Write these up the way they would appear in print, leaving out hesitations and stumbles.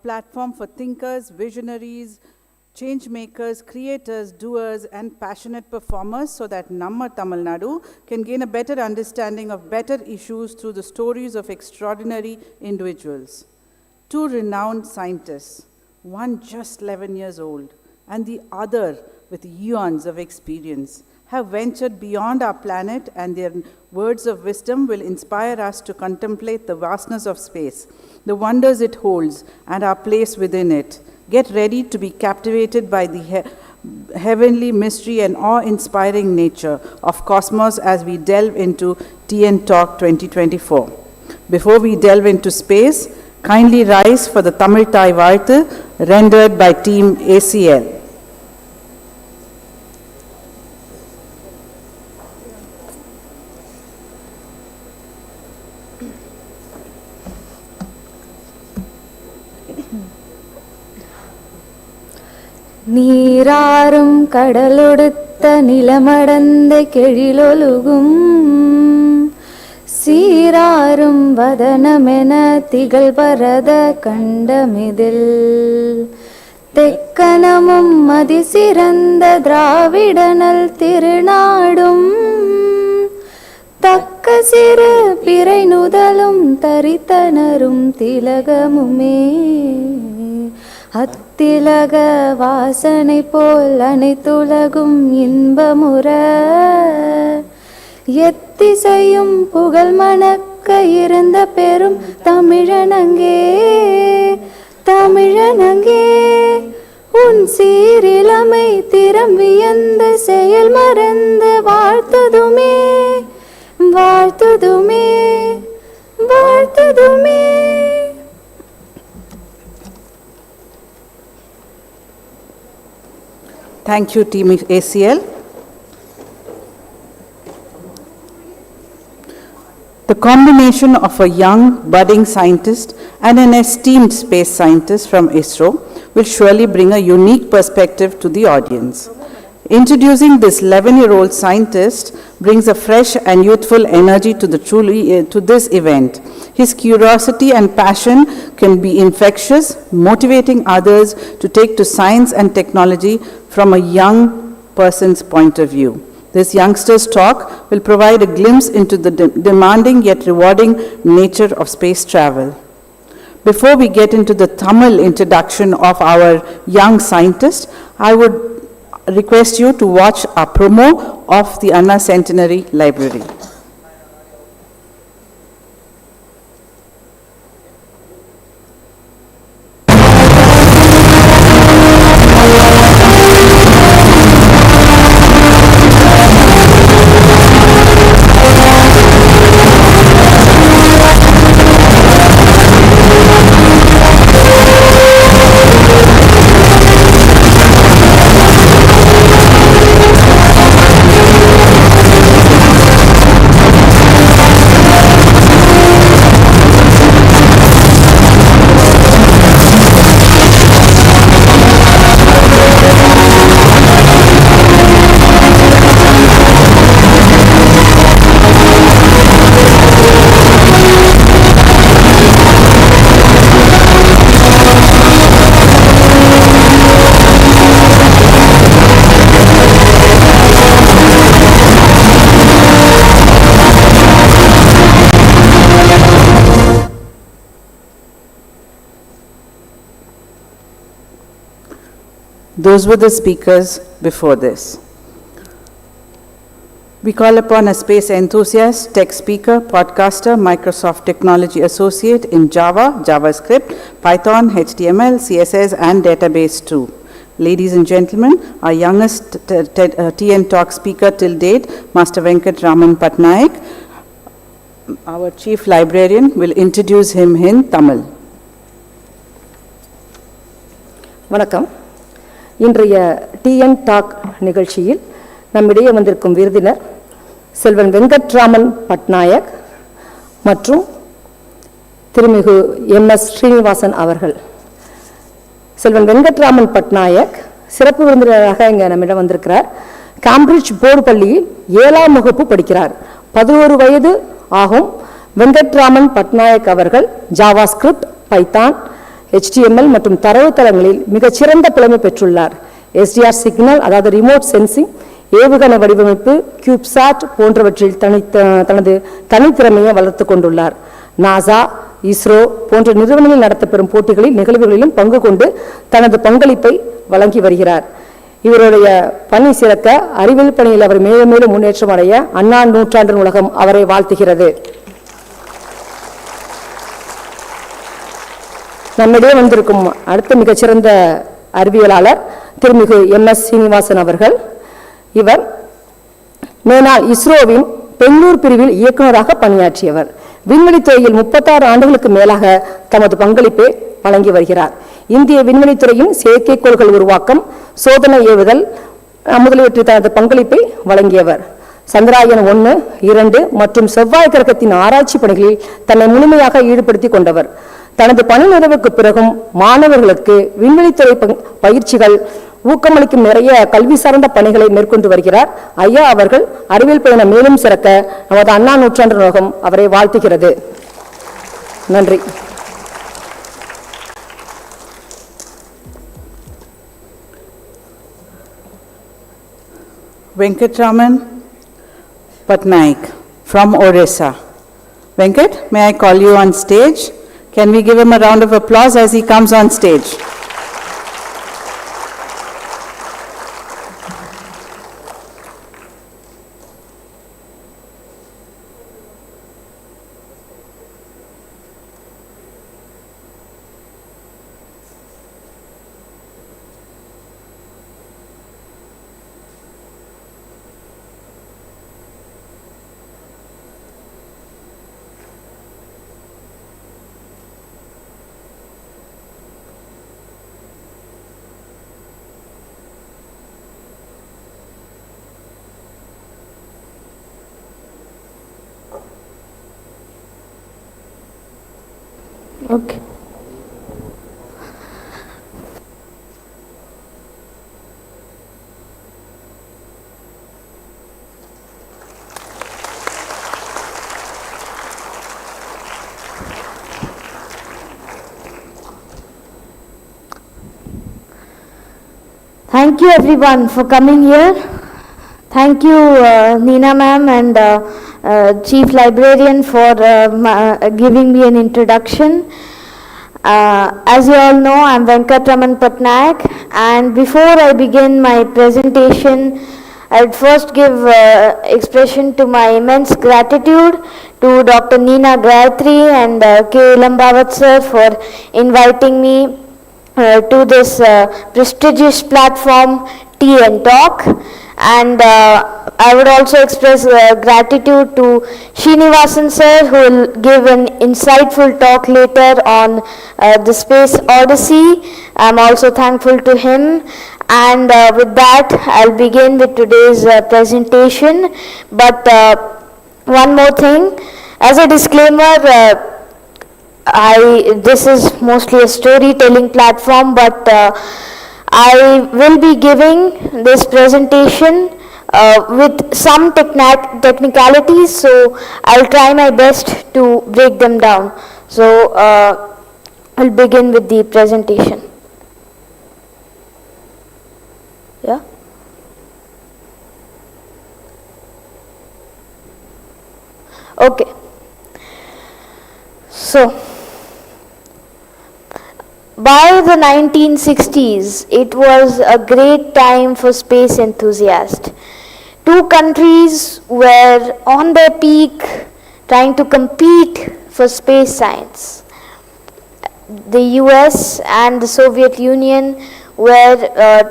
Platform for thinkers, visionaries, change makers, creators, doers, and passionate performers so that Namma Tamil Nadu can gain a better understanding of better issues through the stories of extraordinary individuals. Two renowned scientists, one just 11 years old and the other with eons of experience, have ventured beyond our planet, and their words of wisdom will inspire us to contemplate the vastness of space, the wonders it holds, and our place within it. Get ready to be captivated by the heavenly mystery and awe-inspiring nature of cosmos as we delve into TN Talk 2024. Before we delve into space, kindly rise for the Tamil Thai Varthu rendered by Team ACL. நீராறும் கடலொடுத்த நிலமடந்த கெழிலொழுகும் சீராறும் வதனமென திகழ்பரத கண்டமிதில் தெக்கனமும் மதிசிறந்த திராவிடனல் திருநாடும் தக்க சிறு பிறை நுதலும் தரித்தனரும் திலகமுமே அத்திலக வாசனை போல் அனைத்துலகும் இன்பமுற எத்திசையும் புகழ் மணக்க இருந்த பெரும் தமிழனங்கே தமிழனங்கே உன் சீரிலமை திறம் வியந்து செயல் மறந்து வாழ்த்துதுமே வாழ்த்துதுமே வாழ்த்துதுமே. Thank you, Team ACL. The combination of a young, budding scientist and an esteemed space scientist from ISRO will surely bring a unique perspective to the audience. Introducing this 11-year-old scientist brings a fresh and youthful energy to this event. His curiosity and passion can be infectious, motivating others to take to science and technology from a young person's point of view. This youngster's talk will provide a glimpse into the demanding yet rewarding nature of space travel. Before we get into the Tamil introduction of our young scientist, I would request you to watch a promo of the Anna Centenary Library. Those were the speakers before this. We call upon a space enthusiast, tech speaker, podcaster, Microsoft Technology Associate in Java, JavaScript, Python, HTML, CSS, and database too. Ladies and gentlemen, our youngest TN Talk speaker till date, Master Venkat Patnaik, our chief librarian, will introduce him in Tamil. வணக்கம். இன்றைய TN talk நிகழ்ச்சியில் நம்மிடையே வந்திருக்கும் விருந்தினர் செல்வன் வெங்கட்ராமன் பட்நாயக் மற்றும் திருமிகு MS Srinivasan அவர்கள். செல்வன் வெங்கட்ராமன் பட்நாயக் சிறப்பு விருந்தினராக இங்கே நம்மிடம் வந்திருக்கிறார். கேம்பிரிட்ஜ் போர்டு பள்ளியில் 7ஆம் வகுப்பு படிக்கிறார். 11 வயது ஆகும் வெங்கட்ராமன் பட்நாயக் அவர்கள் ஜாவாஸ்கிரிப்ட், பைத்தான், HTML மற்றும் தரவுத்தளங்களில் மிகச்சிறந்த புலமை பெற்றுள்ளார். SDR சிக்னல் அதாவது ரிமோட் சென்சிங், ஏவுகணை வடிவமைப்பு, கியூப்சாட் போன்றவற்றில் தனது தனித்திறமையை வளர்த்து கொண்டுள்ளார். நாசா, ISRO போன்ற நிறுவனங்களில் நடத்தப்பெறும் போட்டிகளில் நிகழ்வுகளிலும் பங்கு கொண்டு தனது பங்களிப்பை வழங்கி வருகிறார். இவருடைய பணி சிறக்க, அறிவியல் பணியில் அவர் மேலும் மேலும் முன்னேற்றம் அடைய அண்ணா நூற்றாண்டு உலகம் அவரை வாழ்த்துகிறது. நம்மிடையே வந்திருக்கும் அடுத்த மிகச்சிறந்த அறிவியலாளர் திருமிகு MS ஸ்ரீனிவாசன் அவர்கள். இவர் மேனாள் இஸ்ரோவின் பெங்களூர் பிரிவில் இயக்குநராக பணியாற்றியவர். விண்வெளித்துறையில் 36 ஆண்டுகளுக்கு மேலாக தமது பங்களிப்பை வழங்கி வருகிறார். இந்திய விண்வெளித்துறையின் செயற்கைக்கோள்கள் உருவாக்கம், சோதனை ஏவுதல் முதலியவற்றில் தனது பங்களிப்பை வழங்கியவர். சந்திராயன் 1, 2 மற்றும் செவ்வாய் கிரகத்தின் ஆராய்ச்சி பணிகளில் தன்னை முழுமையாக ஈடுபடுத்திக் கொண்டவர். தனது பணி நிறைவுக்கு பிறகும் மாணவர்களுக்கு விண்வெளித்துறை பயிற்சிகள் ஊக்கமளிக்கும் நிறைய கல்வி சார்ந்த பணிகளை மேற்கொண்டு வருகிறார். ஐயா அவர்கள் அறிவியல் பயணம் மேலும் சிறக்க நமது அண்ணா நூற்றாண்டு உலகம் அவரை வாழ்த்துகிறது. நன்றி. Venkat Patnaik from Odisha. Venkat, may I call you on stage? Can we give him a round of applause as he comes on stage? Okay. Thank you everyone for coming here. Thank you Neena ma'am and Chief Librarian for giving me an introduction. As you all know, I am Venkat Patnaik, and before I begin my presentation, I would first give expression to my immense gratitude to Dr. Neena Gayatri and K. Lambavat sir for inviting me to this prestigious platform, Tea and Talk. And I would also express gratitude to Srinivasan sir, who will give an insightful talk later on the space Odyssey. I'm also thankful to him. And with that, I'll begin with today's presentation. But one more thing, as a disclaimer, this is mostly a storytelling platform, but I will be giving this presentation with some technicalities, so I'll try my best to break them down. So I'll begin with the presentation. Yeah. Okay. So, by the 1960s, it was a great time for space enthusiasts. Two countries were on their peak trying to compete for space science. The US and the Soviet Union were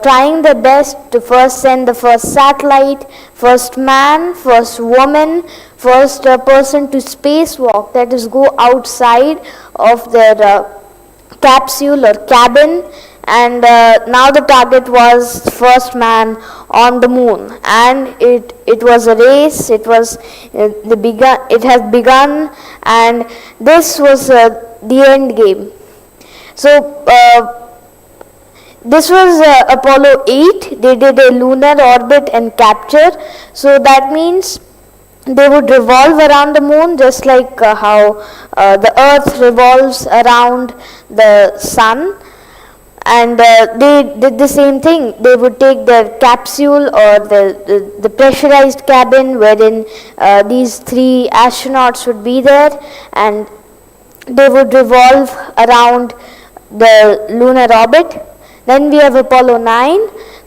trying their best to first send the first satellite, first man, first woman, first person to spacewalk, that is go outside of their capsule or cabin, and now the target was first man on the moon, and it was a race. It has begun, and this was the end game. So this was Apollo 8. They did a lunar orbit and capture. So that means they would revolve around the moon just like how the earth revolves around the sun. And they did the same thing. They would take their capsule or the pressurized cabin wherein these 3 astronauts would be there, and they would revolve around the lunar orbit. Then we have Apollo 9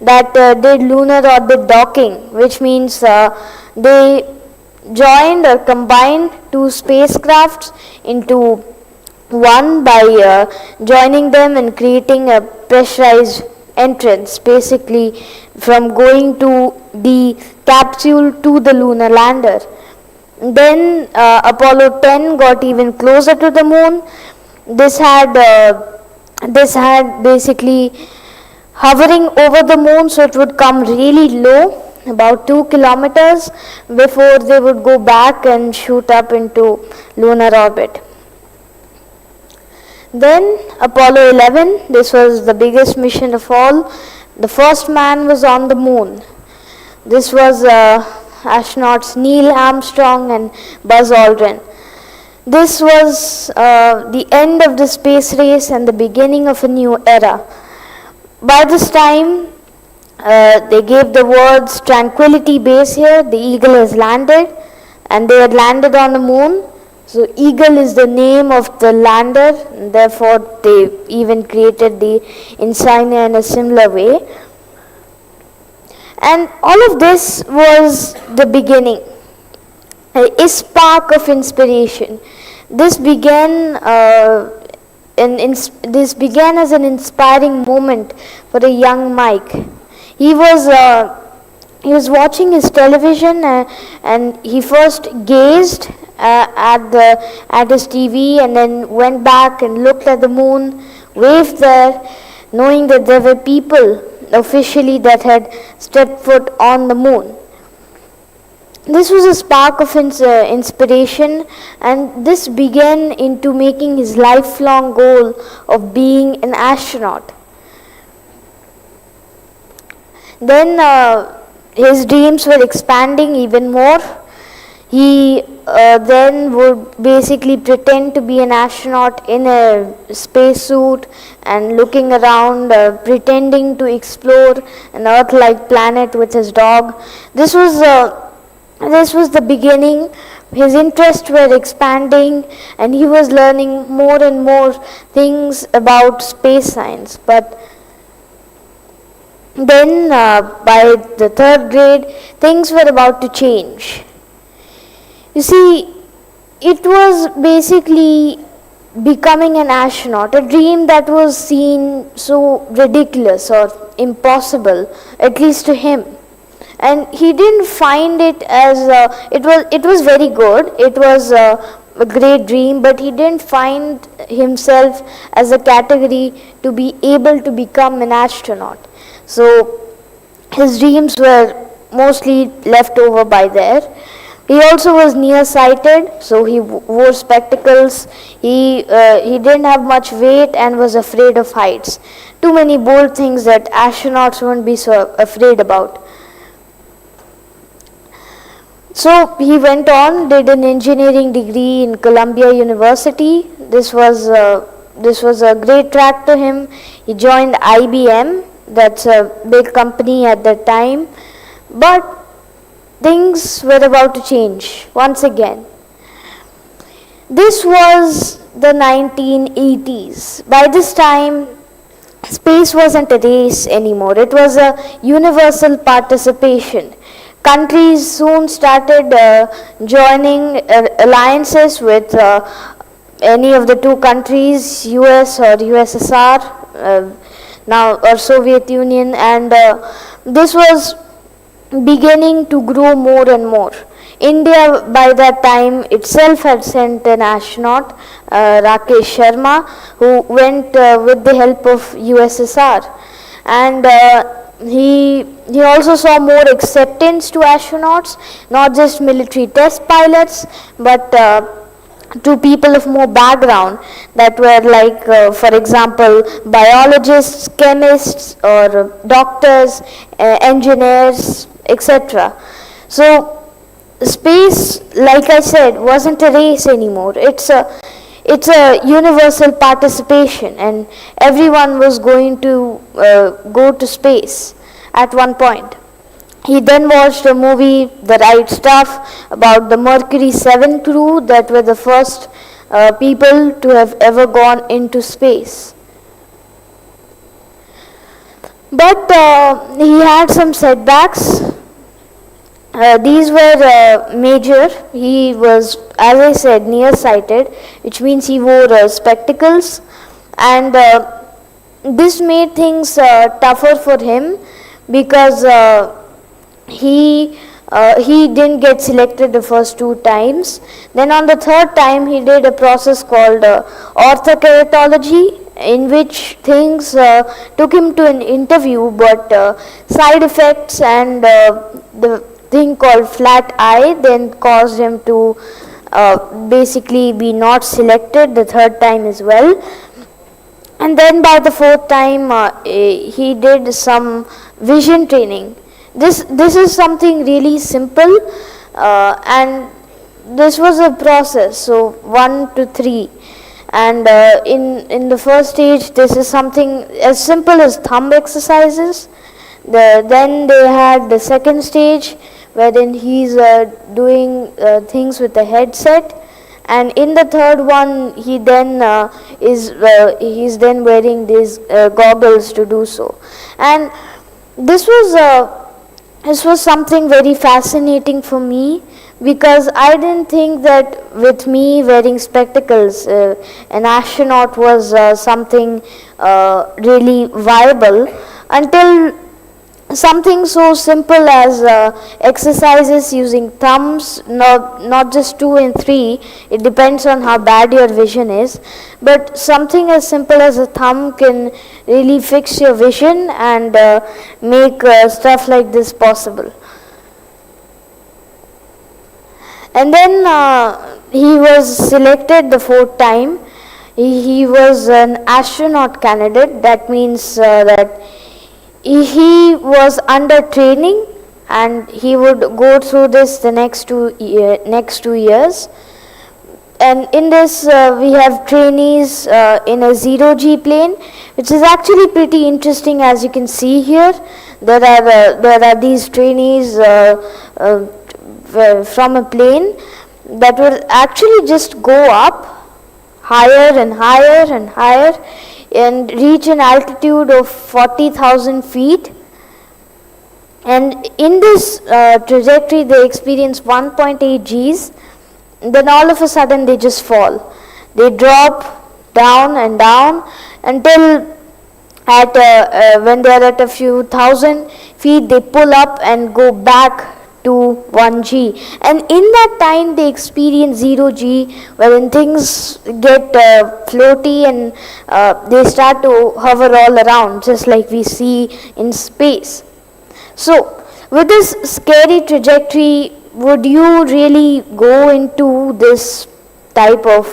that did lunar orbit docking, which means they joined or combined 2 spacecrafts into one by joining them and creating a pressurized entrance, basically from going to the capsule to the lunar lander. Then Apollo 10 got even closer to the moon. This had basically hovering over the moon, so it would come really low, about 2 kilometers, before they would go back and shoot up into lunar orbit. Then Apollo 11, this was the biggest mission of all. The first man was on the moon. This was astronauts Neil Armstrong and Buzz Aldrin. This was the end of the space race and the beginning of a new era. By this time, they gave the words Tranquility Base here. The Eagle has landed, and they had landed on the moon. So Eagle is the name of the lander, and therefore they even created the insignia in a similar way. And all of this was the beginning, a spark of inspiration. This began as an inspiring moment for a young Mike. He was watching his television and he first gazed at his TV and then went back and looked at the moon, waved there, knowing that there were people officially that had stepped foot on the moon. This was a spark of inspiration, and this began into making his lifelong goal of being an astronaut. Then his dreams were expanding even more. He then would basically pretend to be an astronaut in a spacesuit and looking around, pretending to explore an Earth-like planet with his dog. This was the beginning. His interests were expanding, and he was learning more and more things about space science. But then, by the 3rd grade, things were about to change. You see, it was basically becoming an astronaut, a dream that was seen so ridiculous or impossible, at least to him. And he didn't find it as, it was very good, it was a great dream, but he didn't find himself as a category to be able to become an astronaut. So his dreams were mostly left over by there. He also was nearsighted, so he wore spectacles. He didn't have much weight and was afraid of heights. Too many bold things that astronauts wouldn't be so afraid about. So he went on, did an engineering degree in Columbia University. This was a great track to him. He joined IBM, that's a big company at that time. But things were about to change once again. This was the 1980s. By this time, space wasn't a race anymore. It was a universal participation. Countries soon started joining alliances with any of the 2 countries, US or USSR, now or Soviet Union, and this was beginning to grow more and more. India by that time itself had sent an astronaut, Rakesh Sharma, who went with the help of USSR, and he also saw more acceptance to astronauts, not just military test pilots, but to people of more background that were like, for example, biologists, chemists, or doctors, engineers, etc. So space, like I said, wasn't a race anymore. It's a universal participation, and everyone was going to go to space at one point. He then watched a movie, The Right Stuff, about the Mercury 7 crew that were the first people to have ever gone into space. But he had some setbacks. These were major. He was, as I said, nearsighted, which means he wore spectacles, and this made things tougher for him because he didn't get selected the first 2 times. Then on the 3rd time he did a process called orthokeratology, in which things took him to an interview, but side effects and the thing called flat eye then caused him to basically be not selected the 3rd time as well. And then by the 4th time he did some vision training. This is something really simple, and this was a process, so 1 to 3. And in the first stage, this is something as simple as thumb exercises. Then they had the second stage, wherein he's doing things with the headset. And in the 3rd one, he then he's then wearing these goggles to do so. And this was something very fascinating for me, because I didn't think that with me wearing spectacles, an astronaut was something really viable, until something so simple as exercises using thumbs, not just 2 and 3, it depends on how bad your vision is, but something as simple as a thumb can really fix your vision and make stuff like this possible. And then he was selected the 4th time. He was an astronaut candidate. That means that he was under training, and he would go through this the next 2 years. And in this we have trainees in a 0G plane, which is actually pretty interesting. As you can see here, there are these trainees from a plane that will actually just go up higher and higher and higher and reach an altitude of 40,000 feet. And in this trajectory they experience 1.8 Gs. Then all of a sudden they just fall. They drop down and down until when they are at a few thousand feet, they pull up and go back to 1G. And in that time they experience 0G, wherein things get floaty and they start to hover all around, just like we see in space. So with this scary trajectory, would you really go into this type of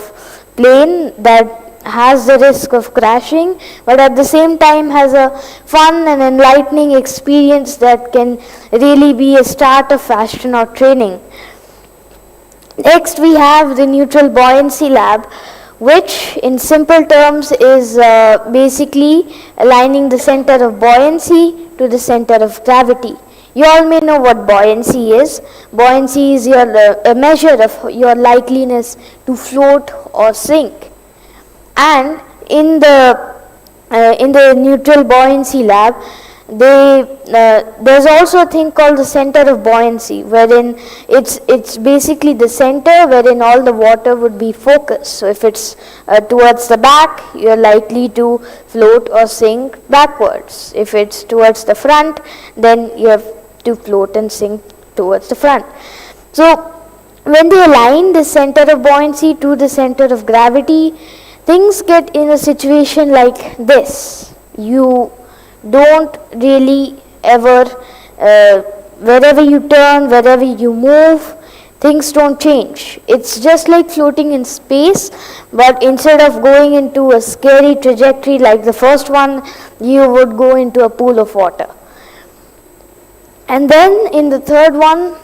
plane that has the risk of crashing, but at the same time has a fun and enlightening experience that can really be a start of astronaut training? Next we have the neutral buoyancy lab, which in simple terms is basically aligning the center of buoyancy to the center of gravity. You all may know what buoyancy is. Buoyancy is a measure of your likeliness to float or sink. And in the neutral buoyancy lab, there's also a thing called the center of buoyancy, wherein it's basically the center wherein all the water would be focused. So if it's towards the back, you're likely to float or sink backwards. If it's towards the front, then you have to float and sink towards the front. So when they align the center of buoyancy to the center of gravity, things get in a situation like this. You don't really ever, wherever you turn, wherever you move, things don't change. It's just like floating in space, but instead of going into a scary trajectory like the first one, you would go into a pool of water. And then in the third one,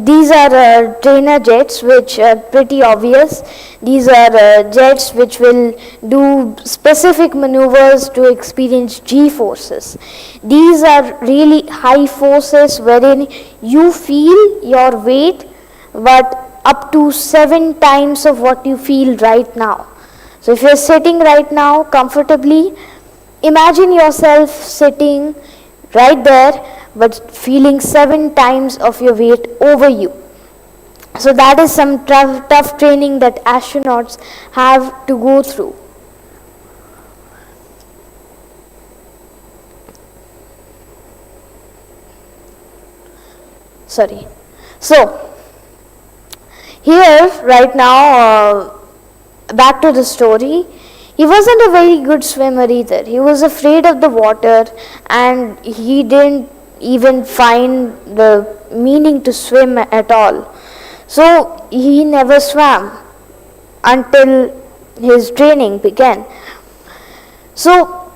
these are trainer jets, which are pretty obvious. These are jets which will do specific maneuvers to experience G forces. These are really high forces wherein you feel your weight, but up to 7 times of what you feel right now. So if you're sitting right now comfortably, imagine yourself sitting right there, but feeling 7 times of your weight over you. So that is some tough training that astronauts have to go through. Sorry. So, here right now, back to the story. He wasn't a very good swimmer either. He was afraid of the water, and he didn't even find the meaning to swim at all. So he never swam until his training began. So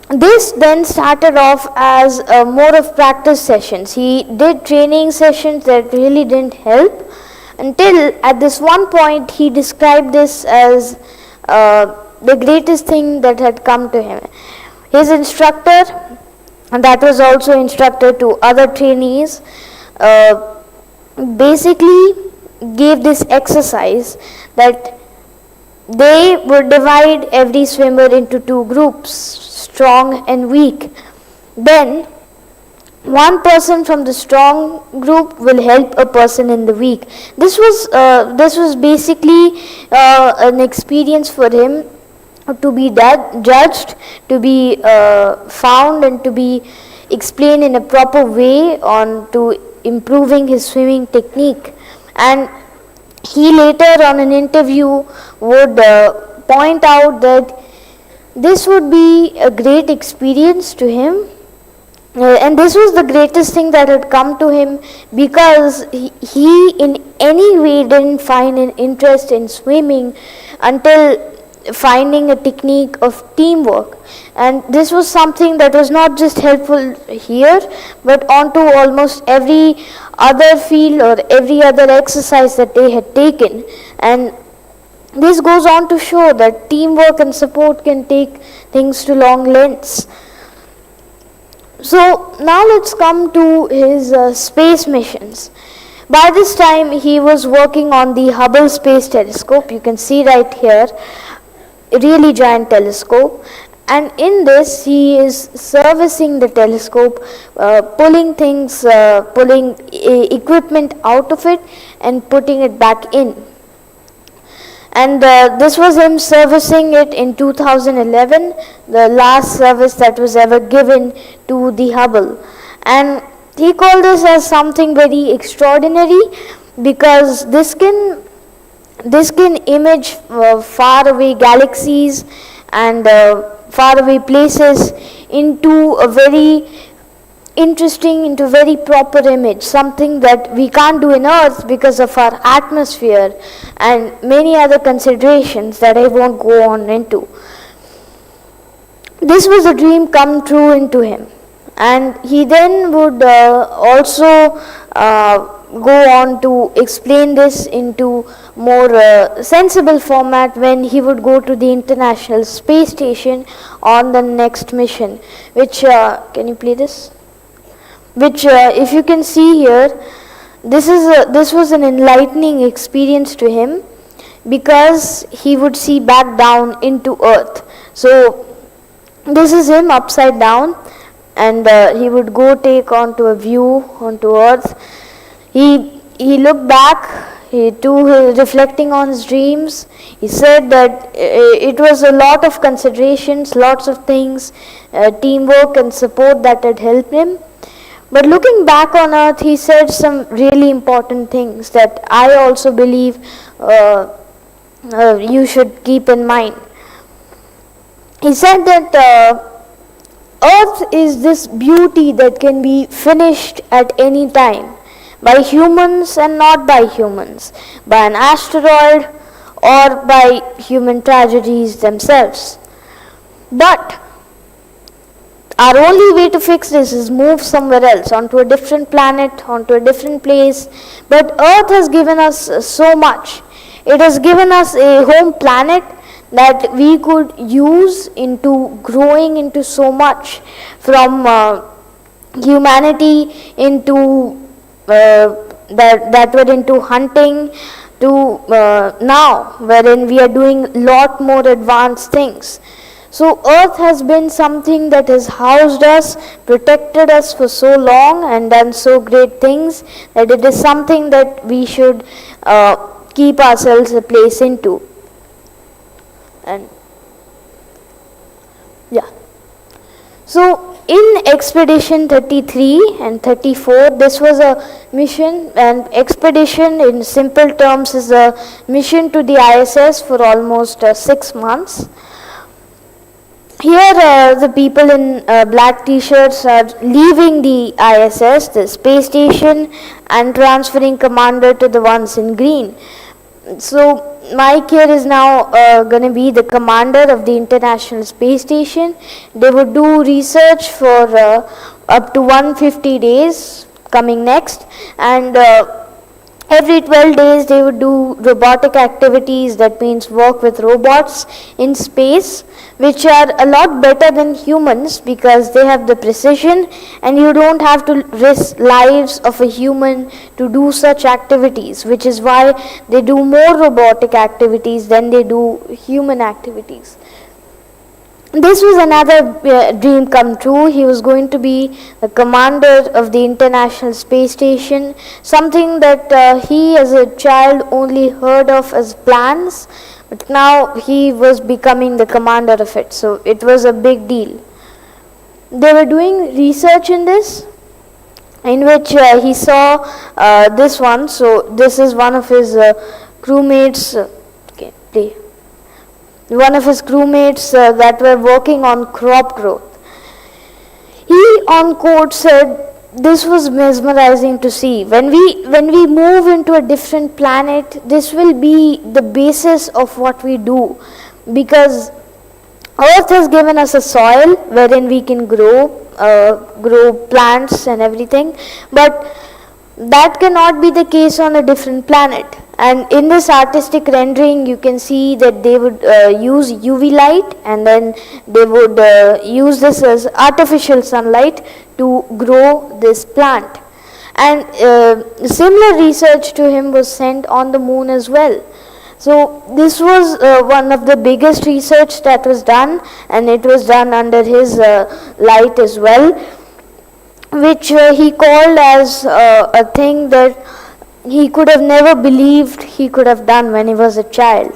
this then started off as more of practice sessions. He did training sessions that really didn't help, until at this one point he described this as the greatest thing that had come to him. His instructor, and that was also instructor to other trainees, basically gave this exercise that they would divide every swimmer into 2 groups, strong and weak. Then one person from the strong group will help a person in the weak. This was basically an experience for him to be judged, to be found, and to be explained in a proper way on to improving his swimming technique. And he later on an interview would point out that this would be a great experience to him, and this was the greatest thing that had come to him, because he in any way didn't find an interest in swimming until finding a technique of teamwork. And this was something that was not just helpful here, but onto almost every other field or every other exercise that they had taken. And this goes on to show that teamwork and support can take things to long lengths. So now let's come to his space missions. By this time he was working on the Hubble Space Telescope. You can see right here, a really giant telescope, and in this he is servicing the telescope, pulling equipment out of it and putting it back in. And this was him servicing it in 2011, the last service that was ever given to the Hubble. And he called this as something very extraordinary, because this can image faraway galaxies and faraway places into a very interesting, into very proper image, something that we can't do in Earth because of our atmosphere and many other considerations that I won't go on into. This was a dream come true into him, and he then would also go on to explain this into more sensible format when he would go to the International Space Station on the next mission, which can you play this? Which if you can see here, this was an enlightening experience to him, because he would see back down into Earth. So this is him upside down, and he would go take onto a view onto Earth. He looked back reflecting on his dreams. He said that it was a lot of considerations, lots of things, teamwork and support that had helped him. But looking back on Earth, he said some really important things that I also believe you should keep in mind. He said that Earth is this beauty that can be finished at any time, by humans and not by humans, by an asteroid or by human tragedies themselves. But our only way to fix this is move somewhere else, onto a different planet, onto a different place. But Earth has given us so much. It has given us a home planet that we could use into growing into so much, from humanity into that were into hunting to now, wherein we are doing lot more advanced things. So Earth has been something that has housed us, protected us for so long, and done so great things, that it is something that we should keep ourselves a place into. And yeah, so in Expedition 33 and 34, this was a mission, and expedition in simple terms is a mission to the ISS for almost 6 months. Here the people in black t-shirts are leaving the ISS, the space station, and transferring commander to the ones in green. So Mike here is now going to be the commander of the International Space Station. They would do research for up to 150 days coming next, and every 12 days they would do robotic activities, that means work with robots in space, which are a lot better than humans because they have the precision, and you don't have to risk lives of a human to do such activities, which is why they do more robotic activities than they do human activities. This was another dream come true. He was going to be the commander of the International Space Station, something that he as a child only heard of as plans, but now he was becoming the commander of it, so it was a big deal. They were doing research in this, in which he saw this one. So this is one of his crewmates. One of his crewmates that were working on crop growth. He on quote said, "This was mesmerizing to see. When we move into a different planet, this will be the basis of what we do, because Earth has given us a soil wherein we can grow plants and everything, but that cannot be the case on a different planet." And in this artistic rendering, you can see that they would use UV light, and then they would use this as artificial sunlight to grow this plant. And similar research to him was sent on the moon as well. So this was one of the biggest research that was done, and it was done under his light as well, which he called as a thing that he could have never believed he could have done when he was a child,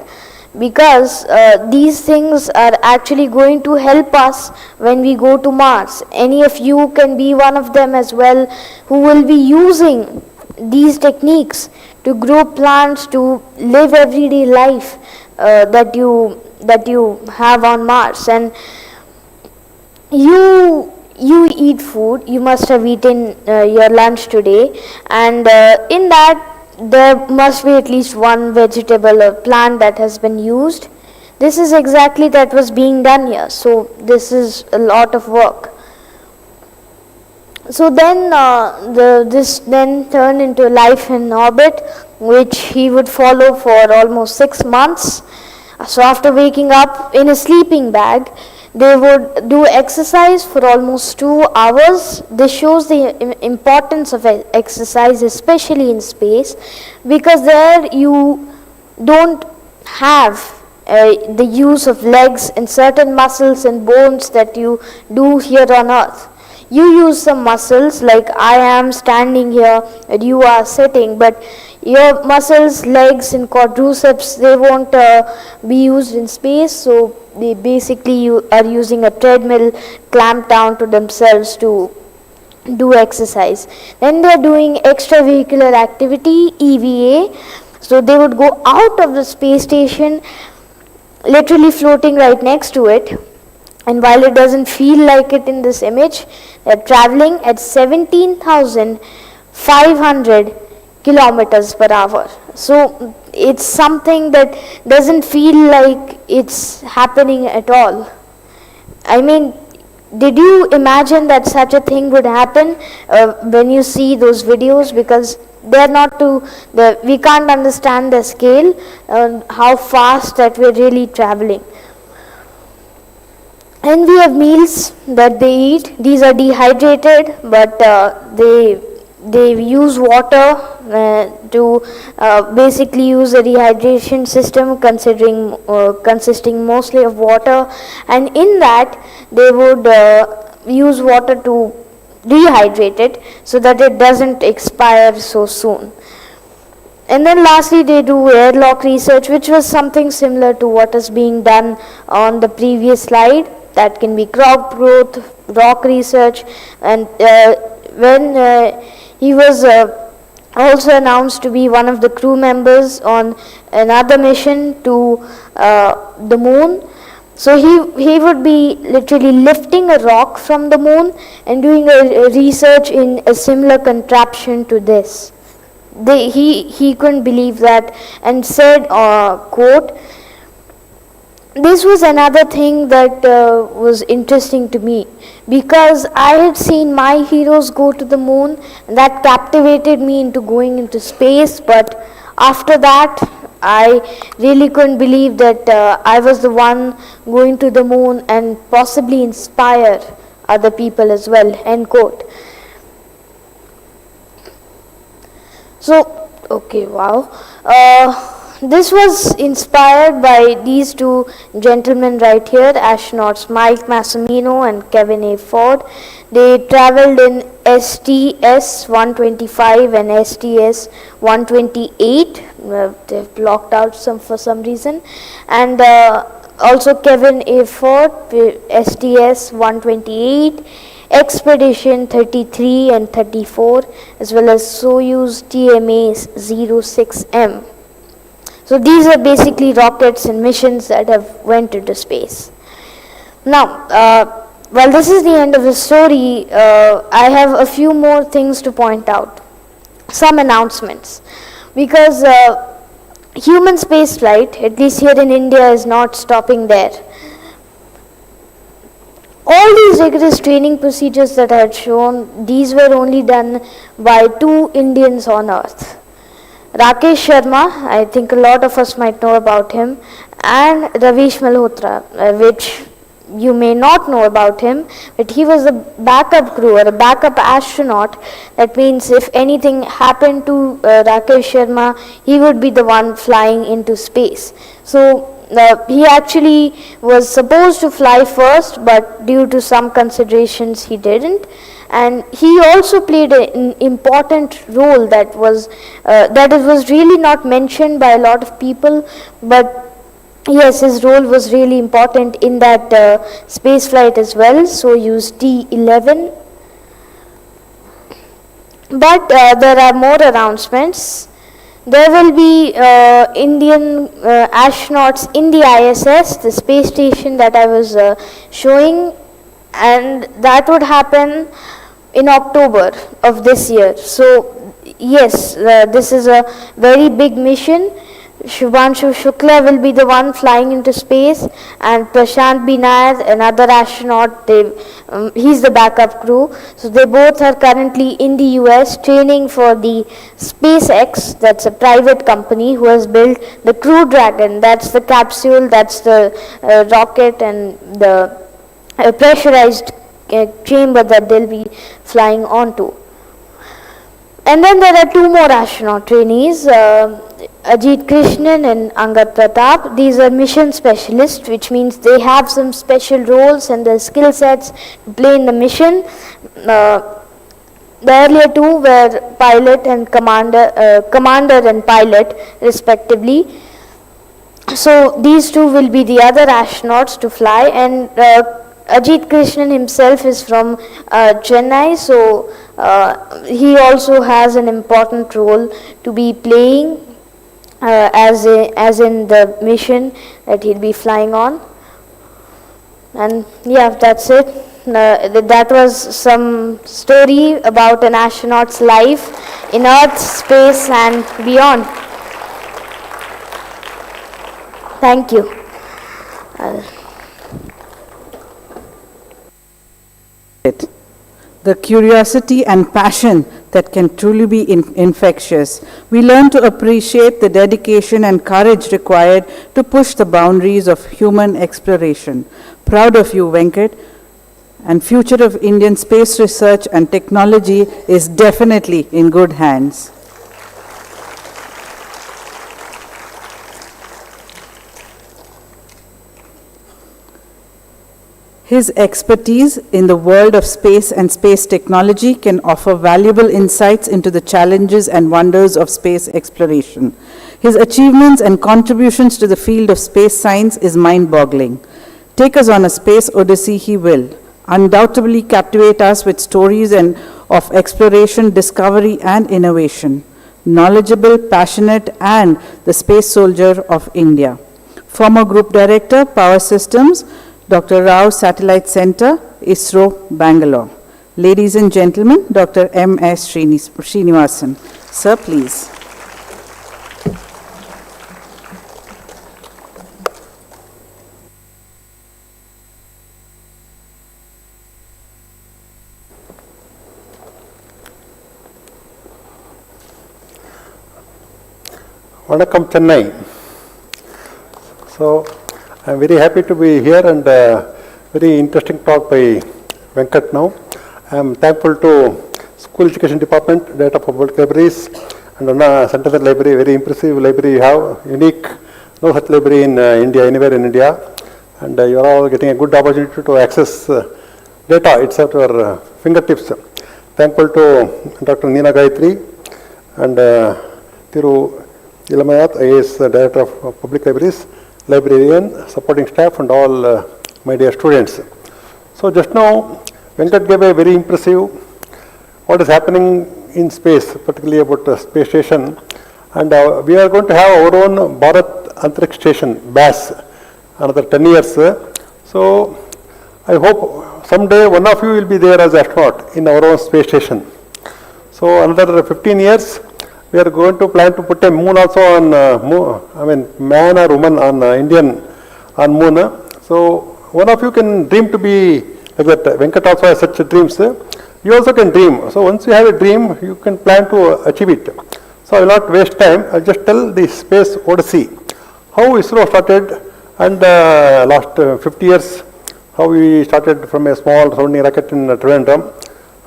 because these things are actually going to help us when we go to Mars. Any of you can be one of them as well, who will be using these techniques to grow plants, to live everyday life that you have on Mars. And you eat food, you must have eaten your lunch today, and in that there must be at least one vegetable or plant that has been used. This is exactly that was being done here, so this is a lot of work. So then this then turned into life in orbit, which he would follow for almost 6 months. So after waking up in a sleeping bag, they would do exercise for almost 2 hours. This shows the importance of exercise, especially in space, because there you don't have the use of legs and certain muscles and bones that you do here on Earth. You use some muscles, like I am standing here and you are sitting, but your muscles, legs and quadriceps, they won't be used in space, so they basically are using a treadmill clamped down to themselves to do exercise. Then they are doing extravehicular activity, EVA. So they would go out of the space station, literally floating right next to it. And while it doesn't feel like it in this image, they're traveling at 17,500 kilometers per hour. So it's something that doesn't feel like it's happening at all. I mean, did you imagine that such a thing would happen when you see those videos? Because they're not we can't understand the scale, how fast that we're really traveling. And we have meals that they eat. These are dehydrated, but they use water to basically use a dehydration system consisting mostly of water, and in that they would use water to rehydrate it so that it doesn't expire so soon. And then lastly, they do airlock research, which was something similar to what is being done on the previous slide. That can be crop growth, rock research, and when he was also announced to be one of the crew members on another mission to the moon. So he would be literally lifting a rock from the moon and doing a research in a similar contraption to this. He couldn't believe that and said, quote, "This was another thing that was interesting to me, because I had seen my heroes go to the moon, and that captivated me into going into space, but after that I really couldn't believe that I was the one going to the moon and possibly inspire other people as well," end quote. So, okay, wow. This was inspired by these two gentlemen right here, astronauts Mike Massimino and Kevin A. Ford. They traveled in STS-125 and STS-128. They've blocked out for some reason. And also Kevin A. Ford, STS-128, Expedition 33 and 34, as well as Soyuz TMA-06M. So these are basically rockets and missions that have went into space. Now, well, this is the end of the story. I have a few more things to point out. Some announcements. Because human space flight, at least here in India, is not stopping there. All these rigorous training procedures that I had shown, these were only done by 2 Indians on Earth. Rakesh Sharma, I think a lot of us might know about him, and Ravish Malhotra, which you may not know about him, but he was a backup crew or a backup astronaut. That means if anything happened to Rakesh Sharma, he would be the one flying into space. So he actually was supposed to fly first, but due to some considerations he didn't. And he also played an important role that was really not mentioned by a lot of people, but yes, his role was really important in that space flight as well, Soyuz T-11. But there are more announcements. There will be Indian astronauts in the ISS, the space station that I was showing, and that would happen in October of this year. So yes, this is a very big mission. Shubhanshu Shukla will be the one flying into space, and Prashant Binayar, another astronaut, he's the backup crew. So they both are currently in the US training for the SpaceX, that's a private company who has built the Crew Dragon. That's the capsule, that's the rocket and the pressurized chamber that they'll be flying onto. And then there are 2 more astronaut trainees, Ajit Krishnan and Angad Pratap. These are mission specialists, which means they have some special roles and the skill sets to play in the mission. The earlier 2 were pilot and commander and pilot respectively. So these 2 will be the other astronauts to fly, and Ajit Krishnan himself is from Chennai, so he also has an important role to be playing as in the mission that he'll be flying on. And yeah, that's it. That was some story about an astronaut's life in Earth, space and beyond. Thank you. the curiosity and passion that can truly be infectious. We learn to appreciate the dedication and courage required to push the boundaries of human exploration. Proud of you, Venkat. And future of Indian space research and technology is definitely in good hands. His expertise in the world of space and space technology can offer valuable insights into the challenges and wonders of space exploration. His achievements and contributions to the field of space science is mind-boggling. Take us on a space odyssey he will. Undoubtedly captivate us with stories of exploration, discovery, and innovation. Knowledgeable, passionate, and the space soldier of India. Former Group Director, Power Systems, Dr. Rao Satellite Center, ISRO Bangalore. Ladies and gentlemen, Dr. M.S. Srinivasan. Sir, please. Vanakkam Chennai. So, I am very happy to be here and very interesting talk by Venkat now. I am thankful to School Education Department, Data Public Libraries and Anna Center Library, very impressive library you have, unique, no such library in India, anywhere in India. And you are all getting a good opportunity to access data, it's at your fingertips. Thankful to Dr. Neena Gayatri and Thiru Ilamayat, IAS Director of Public Libraries, librarian, supporting staff and all my dear students. So just now, Venkat gave a very impressive what is happening in space, particularly about the space station. And we are going to have our own Bharat Antariksh Station, BAS, another 10 years. So I hope someday one of you will be there as astronaut in our own space station. So another 15 years, we are going to plan to put a moon also on, man or woman on Indian on moon. So one of you can dream to be like that. Venkat also has such dreams. You also can dream. So once you have a dream, you can plan to achieve it. So I will not waste time. I will just tell the space odyssey. How ISRO started and last 50 years, how we started from a small sounding rocket in Trivandrum,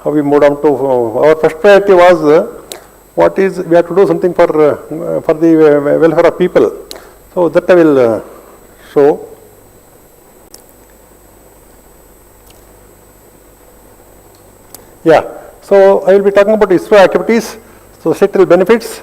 how we moved on to, our first priority was we have to do something for the welfare of people. So that I will show. Yeah, so I will be talking about ISRO activities, societal benefits,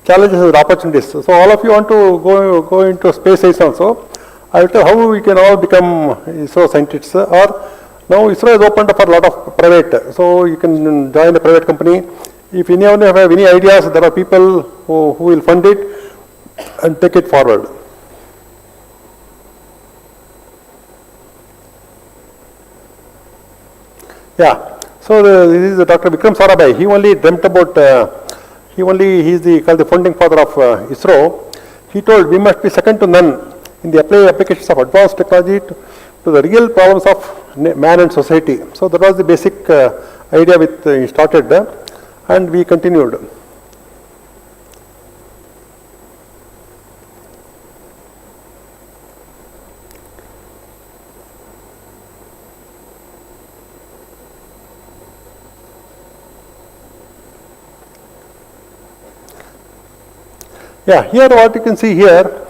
challenges and opportunities. So all of you want to go into space science also. I will tell how we can all become ISRO scientists. Or now ISRO has opened up for a lot of private, so you can join a private company. If anyone have any ideas, there are people who will fund it and take it forward. Yeah, so this is Dr. Vikram Sarabhai. He only dreamt about, he is called the founding father of ISRO. He told we must be second to none in the applications of advanced technology to the real problems of man and society. So that was the basic idea with he started. And we continued. Yeah, here what you can see here,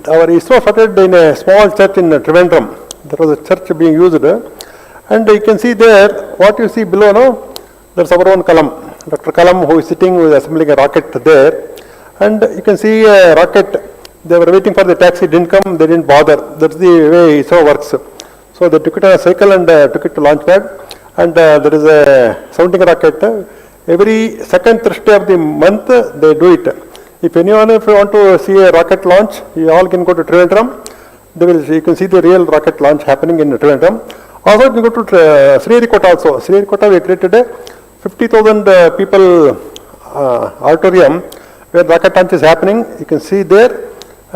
our ISRO started in a small church in Trivandrum. There was a church being used, and you can see there, what you see below now, there's our own Kalam, Dr. Kalam, who is sitting, who is assembling a rocket there. And you can see a rocket, they were waiting for the taxi, didn't come, they didn't bother. That's the way ISRO works. So they took it on a cycle and took it to launch pad. And there is a sounding rocket. Every second Thursday of the month, they do it. If you want to see a rocket launch, you all can go to Trivandrum. You can see the real rocket launch happening in Trivandrum. Also, you can go to Srinivasan also. Srinivasan, we created a 50,000 people auditorium where rocket launch is happening. You can see there,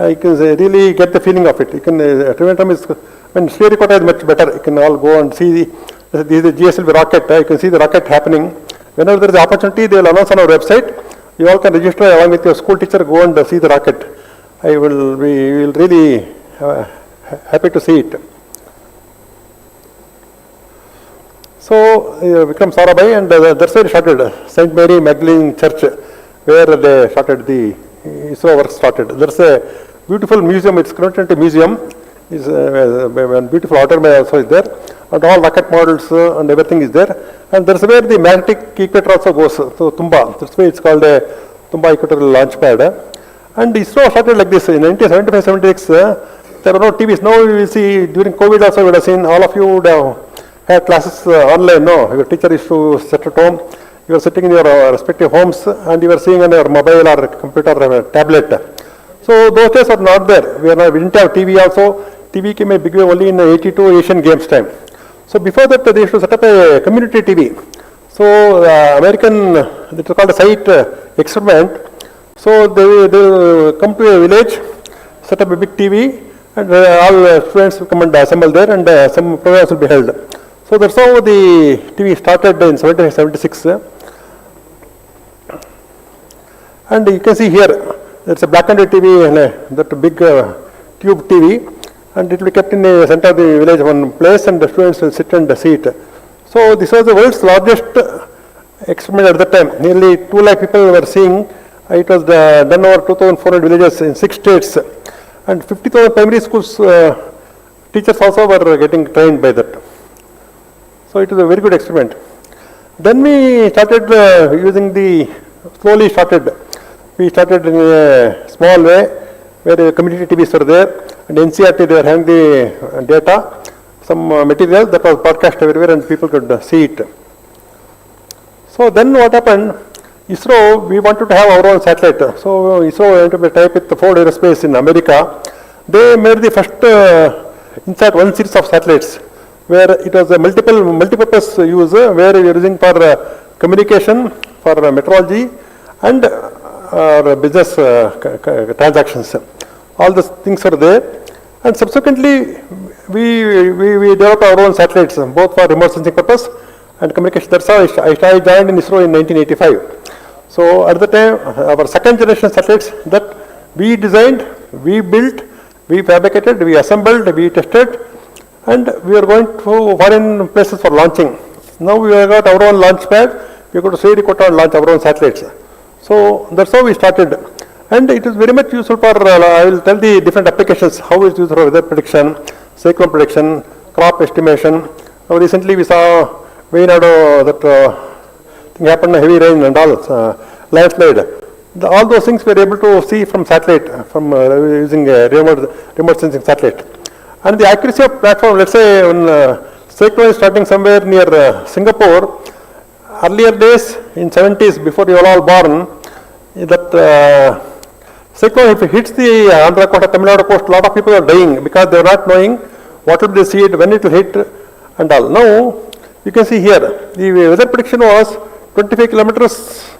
you can really get the feeling of it. You can, Trivandrum is, Srinivasan is much better. You can all go and see This is the GSLV rocket. You can see the rocket happening. Whenever there is an opportunity, they will announce on our website. You all can register along with your school teacher, go and see the rocket. We will really happy to see it. So, Vikram Sarabhai, and that's where it started, St. Mary Magdalene Church, where they started the ISRO work started. There's a beautiful museum, it's connected to museum, is a beautiful automobile also is there, and all rocket models and everything is there. And there's where the magnetic equator also goes, so Tumba, that's why it's called a Tumba Equatorial Launch Pad. And ISRO started like this in 1975-76, there were no TVs. Now you will see, during COVID also you would have seen, all of you would have had classes online, no? Your teacher is to sit at home, you are sitting in your respective homes and you are seeing on your mobile or computer or tablet. So those days are not there. We didn't have TV also. TV came a big way only in 82 Asian Games time. So before that they used to set up a community TV. So American, it is called a site experiment. So they come to a village, set up a big TV, and all students will come and assemble there, and some programs will be held. So that's how the TV started in 76. And you can see here, there's a black and white TV, that big tube TV, and it will be kept in the center of the village one place, and the students will sit and see it. So this was the world's largest experiment at that time. Nearly 2 lakh people were seeing. It was done over 2,400 villages in 6 states, and 50,000 primary schools teachers also were getting trained by that. So it was a very good experiment. Then we started we started in a small way, where the community TVs were there, and NCRT they were having the data, some material that was broadcast everywhere and people could see it. So then what happened, ISRO, we wanted to have our own satellite. So ISRO went to type with Ford Aerospace in America. They made the first insert one series of satellites, where it was a multi-purpose use, where we are using for communication, for meteorology, and business transactions. All these things are there. And subsequently, we developed our own satellites, both for remote sensing purpose and communication. That's how I joined in ISRO in 1985. So at the time, our second generation satellites that we designed, we built, we fabricated, we assembled, we tested, and we are going to foreign places for launching. Now we have got our own launch pad, we go to Srinivasan and launch our own satellites. So that's how we started. And it is very much useful for, I will tell the different applications, how it's used for weather prediction, cyclone prediction, crop estimation. Recently we saw Vaynadu, that thing happened, heavy rain and all, landslide. All those things we are able to see from satellite, from using a remote sensing satellite. And the accuracy of platform, let's say when cyclone is starting somewhere near Singapore, earlier days in 70s, before you were all born, that cyclone, if it hits the Andhra coast or Tamil Nadu coast, a lot of people are dying because they are not knowing what will they see it, when it will hit and all. Now, you can see here, the weather prediction was 25 kilometers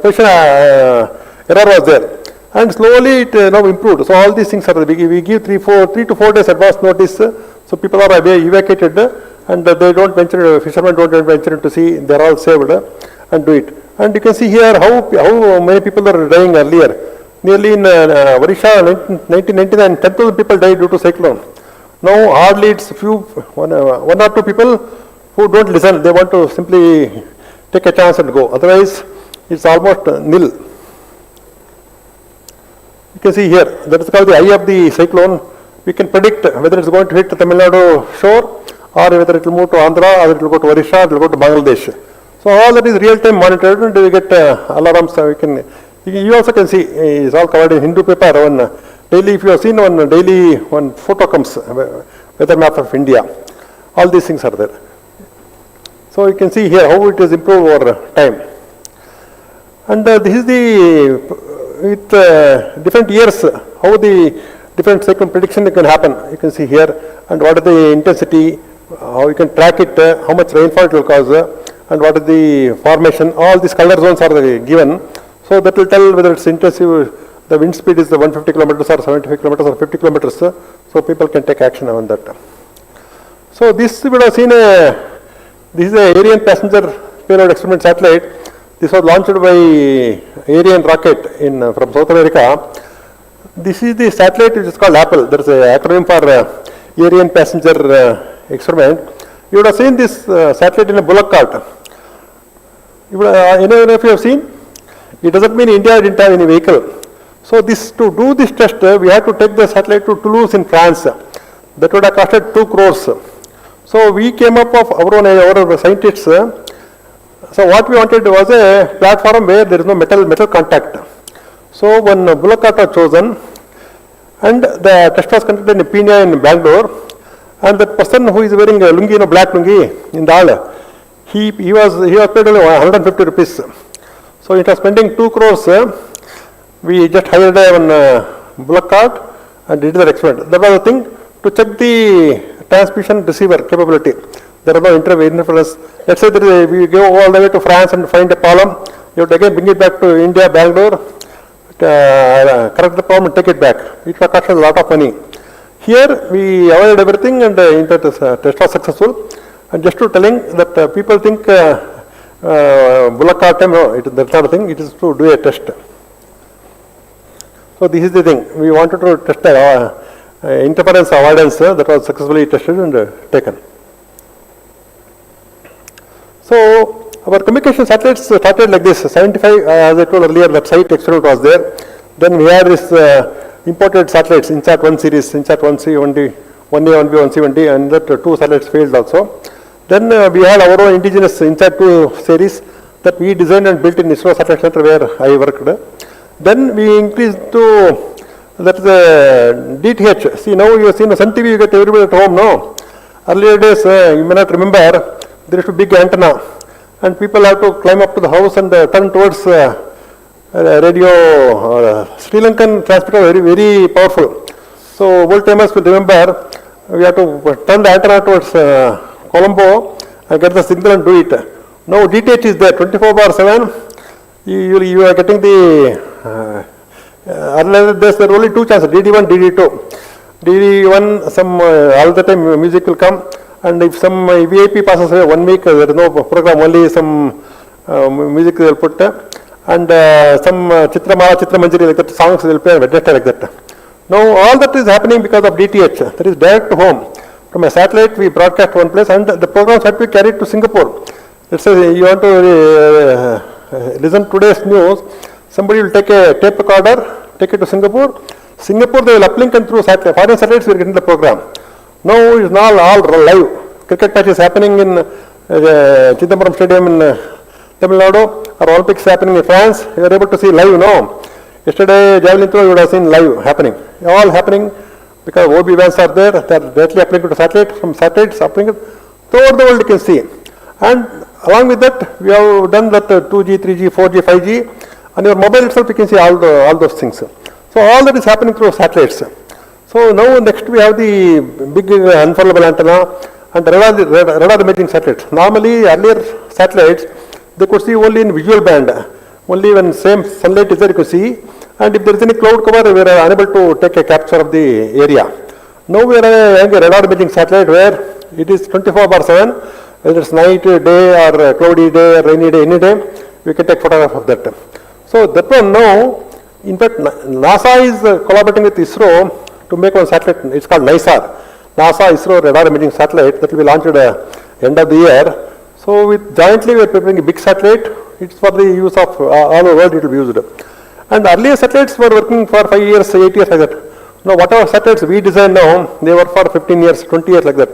position error was there. And slowly it now improved. So all these things are, we give 3 to 4 days advance notice, so people are evacuated and they don't venture, fishermen don't venture into sea, they are all saved and do it. And you can see here how many people are dying earlier. Nearly in Odisha, 1999, 10,000 people died due to cyclone. Now hardly it's one or two people who don't listen, they want to simply take a chance and go. Otherwise, it's almost nil. You can see here, that is called the eye of the cyclone. We can predict whether it's going to hit the Tamil Nadu shore, or whether it will move to Andhra, or it will go to Odisha, it will go to Bangladesh. So all that is real-time monitored, and we get alarms. You also can see, it's all covered in Hindu paper. Daily, if you have seen one photo comes, weather map of India. All these things are there. So you can see here how it is improved over time. And this is with different years, how the different cyclone prediction can happen. You can see here, and what is the intensity, how you can track it, how much rainfall it will cause, and what is the formation. All these color zones are given. So that will tell whether it's intensive, the wind speed is the 150 kilometers or 75 kilometers or 50 kilometers, so people can take action on that. So this we would have seen this is a Ariane passenger payload experiment satellite. This was launched by Ariane rocket from South America. This is the satellite which is called Apple. There is an acronym for Ariane passenger experiment. You would have seen this satellite in a bullock cart. Anyone of you have seen? It doesn't mean India didn't have any vehicle. So to do this test, we had to take the satellite to Toulouse in France. That would have costed 2 crores. So we came up of our scientists. So what we wanted was a platform where there is no metal contact. So one bullock cart was chosen, and the test was conducted in Pina in Bangalore. And that person who is wearing a lungi, black lungi in the hall, he was paid only 150 rupees. So it was spending 2 crores. We just hired one bullock cart and did the experiment. That was the thing to check the transmission receiver capability. There are no interference. Let's say that we go all the way to France and find a problem. You have to again bring it back to India, Bangalore, correct the problem and take it back. It will cost a lot of money. Here we avoided everything and the test was successful. And just to telling that people think bullock cart time, no, that's not a thing. It is to do a test. So this is the thing. We wanted to test interference avoidance that was successfully tested and taken. So our communication satellites started like this. 75, as I told earlier, that site experiment was there. Then we had this imported satellites, INSAT 1 series, INSAT 1C, 1D, 1A, 1B, 1C, 1D, and that 2 satellites failed also. Then we had our own indigenous INSAT 2 series that we designed and built in ISRO Satellite Center where I worked. Then we increased to that DTH. See, now you have seen the Sun TV, you get everybody at home, no? Earlier days, you may not remember, there is a big antenna and people have to climb up to the house and turn towards radio. Sri Lankan transmitter very, very powerful. So old timers will remember, we have to turn the antenna towards Colombo and get the signal and do it. Now DTH is there 24/7. You are getting the earlier days there were only 2 chances, DD1, DD2. DD1, some all the time music will come, and if some VIP passes away 1 week, there is no program, only some music they will put, and some Chitramala, Chitramanjari, like that, songs they will play, like that. Now all that is happening because of DTH, that is direct to home. From a satellite we broadcast one place and the programs have to be carried to Singapore. Let's say you want to listen to today's news, somebody will take a tape recorder, take it to Singapore. Singapore they will uplink and through satellite, foreign satellites we are getting the program. Now it's now all live. Cricket match is happening in Chidambaram Stadium in Tamil Nadu, or Olympics happening in France. You are able to see live now. Yesterday javelin throw you would have seen live happening. All happening because OB vans are there, they are directly uplinked to satellite, from satellites uplinked throughout the world you can see. And along with that we have done that 2G, 3G, 4G, 5G. On your mobile itself you can see all those things. So all that is happening through satellites. So now next we have the big unfurlable antenna and radar imaging satellites. Normally earlier satellites they could see only in visual band. Only when same sunlight is there you could see, and if there is any cloud cover we are unable to take a capture of the area. Now we are having a radar imaging satellite where it is 24/7, whether it's night, day or cloudy day or rainy day, any day, we can take photograph of that. So that one now, in fact NASA is collaborating with ISRO to make one satellite, it's called NISAR, NASA ISRO radar imaging satellite that will be launched end of the year. So with jointly we are preparing a big satellite, it's for the use of all over the world it will be used. And earlier satellites were working for 5 years, 8 years like that. Now whatever satellites we design now, they work for 15 years, 20 years like that.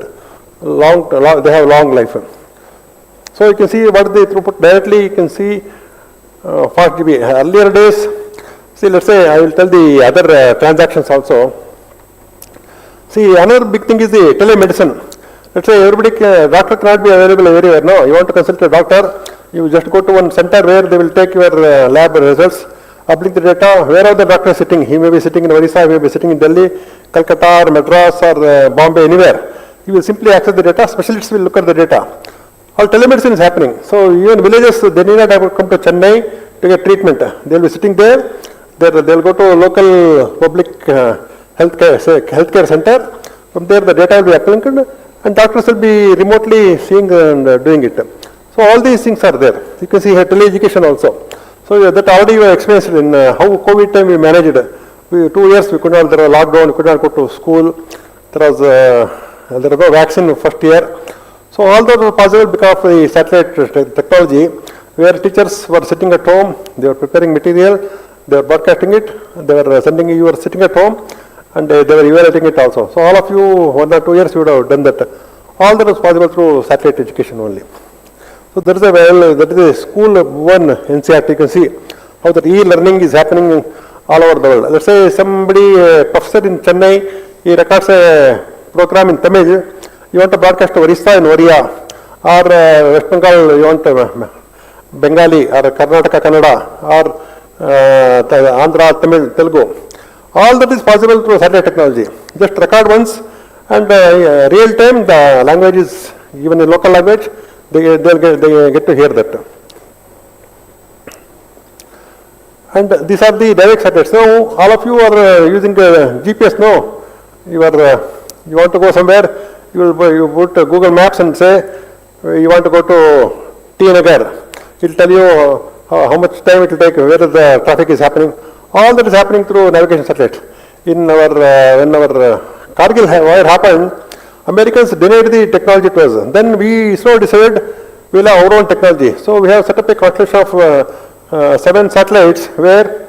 They have long life. So you can see what they throughput directly, you can see 5 GB. Earlier days, see let's say I will tell the other transactions also. See another big thing is the telemedicine. Let's say everybody, doctor cannot be available everywhere. No, you want to consult a doctor, you just go to one center where they will take your lab results, uplink the data, wherever the doctor is sitting. He may be sitting in Odisha, he may be sitting in Delhi, Calcutta or Madras or Bombay, anywhere. You will simply access the data, specialists will look at the data. All telemedicine is happening. So even villages, they need not have to come to Chennai to get treatment. They will be sitting there, they will go to a local public healthcare center. From there the data will be uplinked and doctors will be remotely seeing and doing it. So all these things are there. You can see here teleeducation also. So that already you have experienced in how COVID time we managed. 2 years we could not, there was lockdown, we could not go to school. There was no vaccine first year. So all that was possible because of the satellite technology, where teachers were sitting at home, they were preparing material, they were broadcasting it, they were sending, you were sitting at home, and they were evaluating it also. So all of you, 1 or 2 years, you would have done that. All that was possible through satellite education only. So there is that is a school one NCERT. You can see how the e-learning is happening all over the world. Let's say somebody, a professor in Chennai, he records a program in Tamil. You want to broadcast to Orissa in Oriya, or West Bengal, you want Bengali, or Karnataka Kannada, or Andhra Tamil Telugu. All that is possible through satellite technology. Just record once, and real time the language is given in local language. They get to hear that. And these are the direct satellites. So all of you are using GPS now. You want to go somewhere. You put Google Maps and say you want to go to T Nagar. It will tell you how much time it will take, where the traffic is happening. All that is happening through navigation satellite. In our when our Kargil war happened, Americans denied the technology to us. Then we ISRO decided we will have our own technology. So we have set up a constellation of 7 satellites where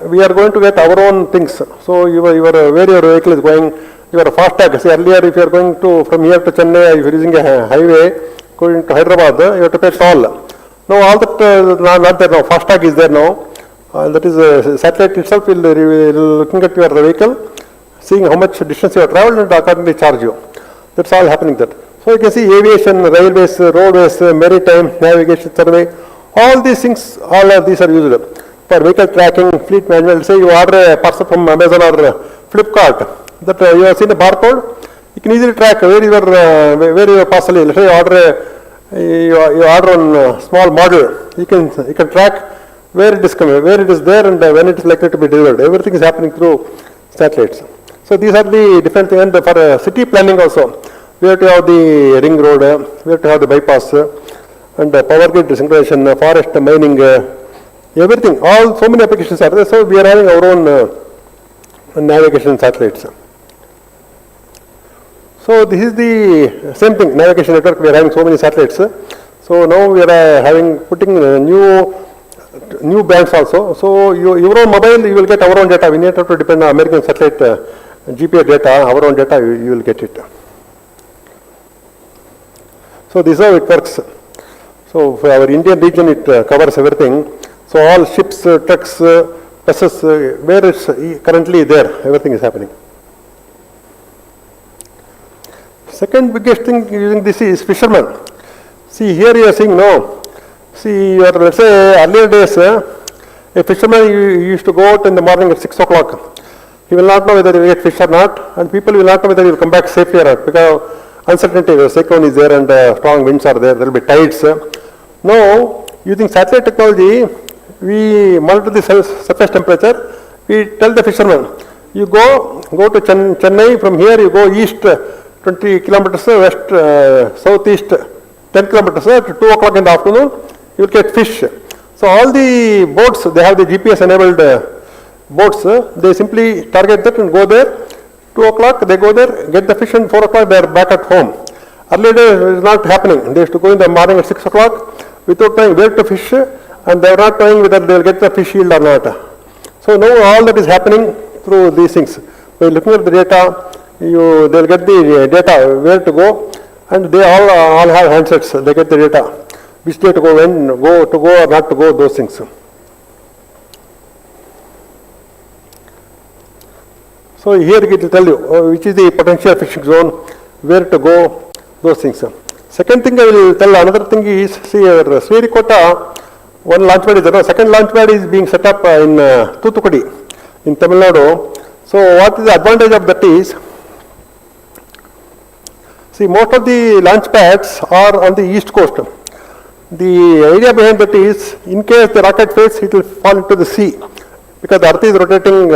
we are going to get our own things. So where your vehicle is going, your FASTag. See, earlier if you are going to from here to Chennai, if you are using a highway going to Hyderabad, you have to pay toll. Now all that not there now. FASTag is there now. That is satellite itself will looking at your vehicle, seeing how much distance you have travelled, and accordingly charge you. That's all happening there. So you can see aviation, railways, roadways, maritime, navigation, survey, all these things, all of these are used for vehicle tracking, fleet management. Let's say you order a parcel from Amazon or Flipkart, that you have seen a barcode, you can easily track where your parcel is. Let's say you order on small model, you can track where it is coming, where it is there, and when it is likely to be delivered. Everything is happening through satellites. So these are the different things. And for city planning also, we have to have the ring road, we have to have the bypass, and power grid synchronization, forest mining, everything. All so many applications are there. So we are having our own navigation satellites. So this is the same thing, navigation network. We are having so many satellites. So now we are putting new bands also. So your own mobile, you will get our own data. We need to depend on American satellite GPS data, our own data, you will get it. So this is how it works. So for our Indian region, it covers everything. So all ships, trucks, buses, where it's currently there, everything is happening. Second biggest thing using this is fishermen. See, here you are seeing now. See, let's say earlier days, a fisherman used to go out in the morning at 6 o'clock. He will not know whether he will get fish or not, and people will not know whether he will come back safely or not, because uncertainty, the cyclone is there and strong winds are there, there will be tides. Now, using satellite technology, we monitor the surface temperature. We tell the fisherman, you go to Chennai, from here you go east 20 kilometers, west, southeast 10 kilometers, at 2 o'clock in the afternoon, you will get fish. So all the boats, they have the GPS enabled boats, they simply target that and go there. 2 o'clock, they go there, get the fish, and 4 o'clock, they are back at home. Earlier it is not happening. They used to go in the morning at 6 o'clock without knowing where to fish, and they are not knowing whether they will get the fish yield or not. So now all that is happening through these things. By looking at the data, they will get the data where to go, and they all have handsets. They get the data, which day to go, when to go or not to go, those things. So here it will tell you which is the potential fishing zone, where to go, those things. Second thing I will tell, another thing is, see, Srinivasan, one launch pad is there. Second launch pad is being set up in Thuthukudi, in Tamil Nadu. So what is the advantage of that is, see, most of the launch pads are on the east coast. The idea behind that is, in case the rocket fails, it will fall into the sea, because the earth is rotating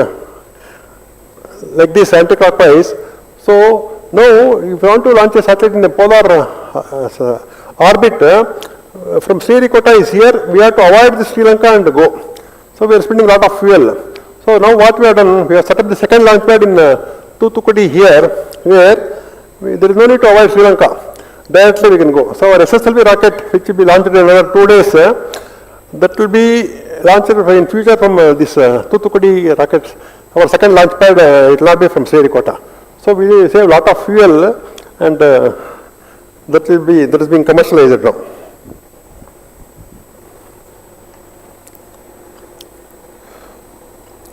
like this anti-clockwise. So Now, if you want to launch a satellite in the polar orbit, from Srinivasan is here, we have to avoid the Sri Lanka and go. So we are spending a lot of fuel. So now what we have done, we have set up the second launch pad in Thoothukudi here, where there is no need to avoid Sri Lanka. Directly we can go. So our SSLV rocket, which will be launched in another 2 days, that will be launched in future from this Thoothukudi rockets. Our second launch pad, it will not be from Srinivasan. So we will save a lot of fuel, and that is being commercialized now.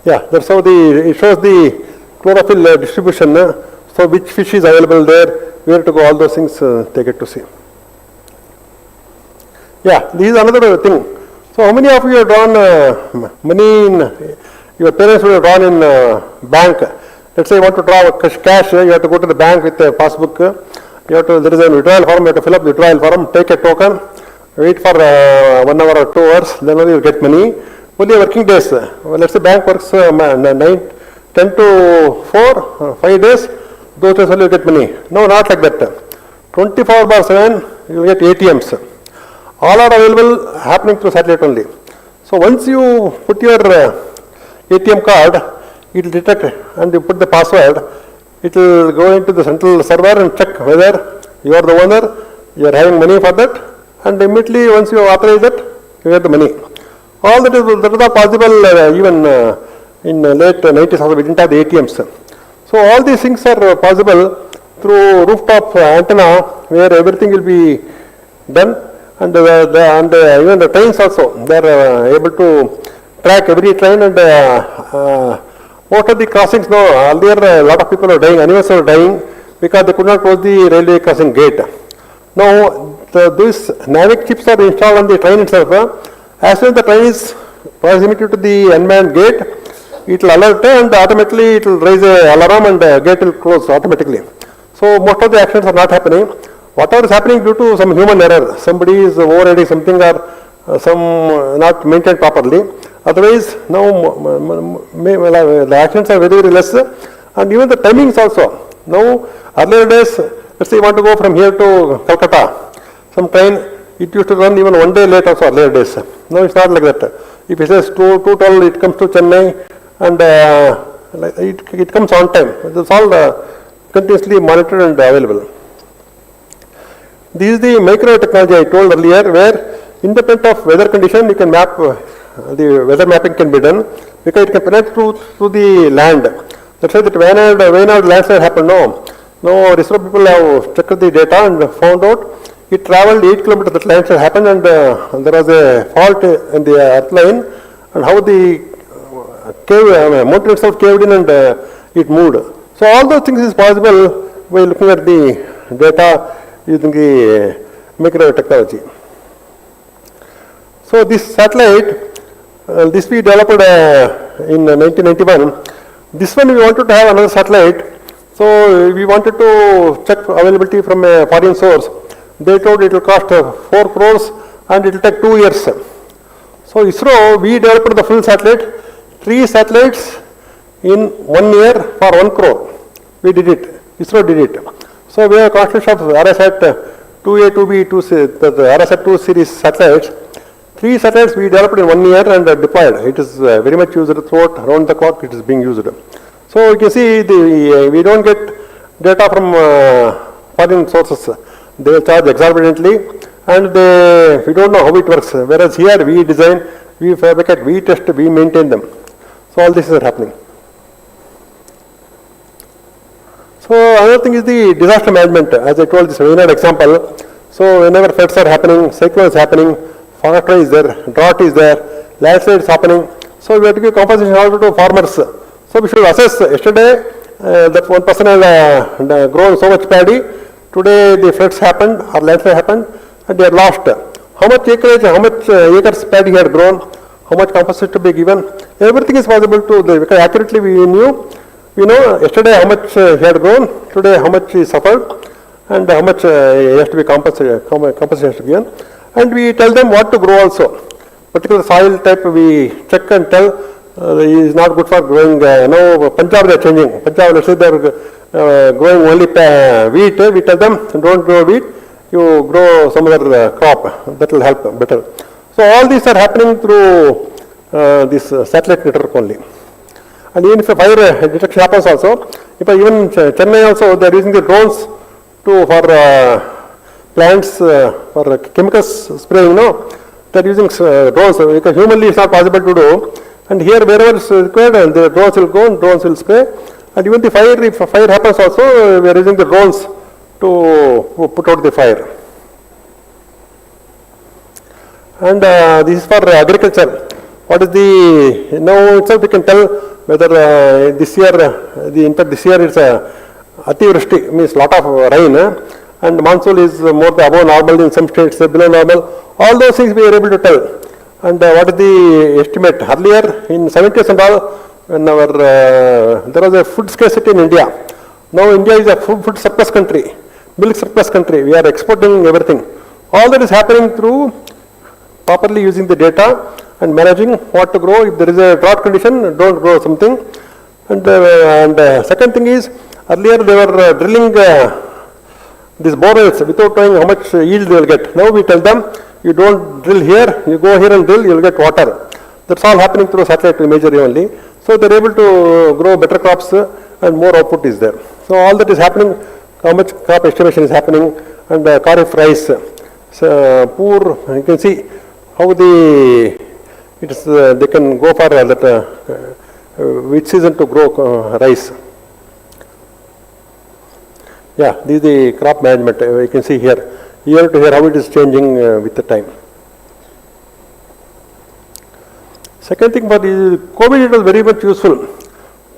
Yeah, that's how it shows the chlorophyll distribution. So which fish is available there, where to go, all those things they get to see. Yeah, this is another thing. So how many of you have drawn money in, your parents would have drawn in bank? Let's say you want to draw cash, you have to go to the bank with a passbook. You have to, there is a withdrawal form, you have to fill up the withdrawal form, take a token, wait for 1 hour or 2 hours, then only you get money. Only working days. Let's say bank works 10 to 4, 5 days, those days only you get money. No, not like that. 24/7, you will get ATMs. All are available happening through satellite only. So once you put your ATM card, it will detect and you put the password, it will go into the central server and check whether you are the owner, you are having money for that, and immediately once you authorize that, you get the money. All that is possible even in late 90s also, we didn't have the ATMs. So all these things are possible through rooftop antenna, where everything will be done, and even the trains also, they are able to track every train, and most of the crossings now, earlier a lot of people are dying, animals are dying because they could not close the railway crossing gate. Now these NAVIC chips are installed on the train itself. As soon as the train is proximity to the unmanned gate, it will alert and automatically it will raise an alarm and the gate will close automatically. So most of the actions are not happening. Whatever is happening due to some human error, somebody is overriding something or some not maintained properly. Otherwise, now the actions are very, very less, and even the timings also. Now, earlier days, let's say you want to go from here to Calcutta, some train, it used to run even 1 day late also earlier days. Now it's not like that. If it says 2:12, it comes to Chennai, and it comes on time. It's all continuously monitored and available. This is the micro technology I told earlier, where independent of weather condition, you can map, the weather mapping can be done, because it can penetrate through the land. Let's say that Wayanad landslide happened now. Now ISRO people have checked the data and found out it traveled 8 kilometers, that landslide happened, and there was a fault in the earth line, and how the mountain itself caved in and it moved. So all those things is possible by looking at the data using the micro technology. So this satellite, this we developed in 1991. This one we wanted to have another satellite, so we wanted to check availability from a foreign source. They told it will cost 4 crores and it will take 2 years. So ISRO, we developed the full satellite, 3 satellites in 1 year for 1 crore. We did it, ISRO did it. So we have a constellation of RSat 2A, 2B, 2C, the RSat 2 series satellites. 3 satellites we developed in 1 year and deployed. It is very much used throughout, around the clock it is being used. So you can see we don't get data from foreign sources. They charge exorbitantly, and we don't know how it works. Whereas here we design, we fabricate, we test, we maintain them. So all this is happening. So another thing is the disaster management. As I told this Wayanad example, so whenever floods are happening, cyclone is happening, fog is there, drought is there, landslide is happening. So we have to give compensation also to farmers. So we should assess. Yesterday, that one person had grown so much paddy. Today the floods happened or landslide happened and they are lost. How much acreage, how much acres paddy he had grown, how much compensation to be given, everything is possible to, because accurately we know yesterday how much he had grown, today how much he suffered, and how much he has to be compensation to be given. And we tell them what to grow also. Particular soil type we check and tell is not good for growing. Now Punjab they are changing. Punjab, let's say they are growing only wheat, we tell them don't grow wheat, you grow some other crop, that will help better. So all these are happening through this satellite network only. And even if a fire detection happens also, if even Chennai also, they are using the drones for plants, for chemicals spraying, no? They are using drones, because humanly it's not possible to do. And here wherever it's required, the drones will go and drones will spray. And even the fire, if a fire happens also, we are using the drones to put out the fire. And this is for agriculture. What is the, now itself we can tell whether this year, in fact this year it's Ativrishti, means lot of rain, and monsoon is more above normal, in some states below normal. All those things we are able to tell. And what is the estimate? Earlier in 70s and all, when there was a food scarcity in India. Now India is a food surplus country, milk surplus country. We are exporting everything. All that is happening through properly using the data and managing what to grow. If there is a drought condition, don't grow something. And second thing is, earlier they were drilling these borewells without knowing how much yield they will get. Now we tell them, you don't drill here, you go here and drill, you will get water. That's all happening through satellite imagery only. So they are able to grow better crops and more output is there. So all that is happening, how much crop estimation is happening, and kharif rice. So poor, you can see how they can go for that which season to grow rice. Yeah, this is the crop management. You can see here, year to year how it is changing with the time. Second thing for the COVID, it was very much useful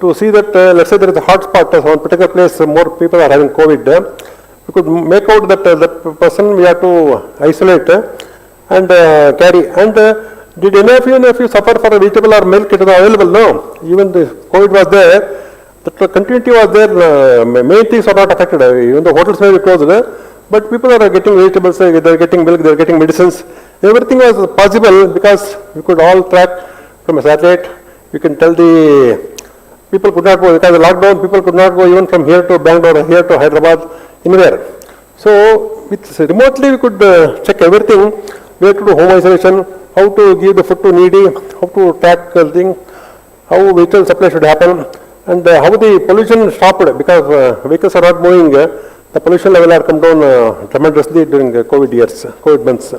to see that, let's say there is a hotspot at one particular place, more people are having COVID. We could make out that that person we have to isolate and carry. And did any of you suffer for a vegetable or milk? It was available, no. Even the COVID was there, the continuity was there, main things are not affected. Even the hotels may be closed, but people are getting vegetables, they are getting milk, they are getting medicines. Everything was possible because we could all track from a satellite. We can tell the people could not go, because the lockdown, people could not go even from here to Bangalore, here to Hyderabad, anywhere. So with remotely we could check everything, where to do home isolation, how to give the food to needy, how to track thing, how vehicle supply should happen, and how the pollution stopped, because vehicles are not moving, the pollution level are come down tremendously during the COVID years, COVID months.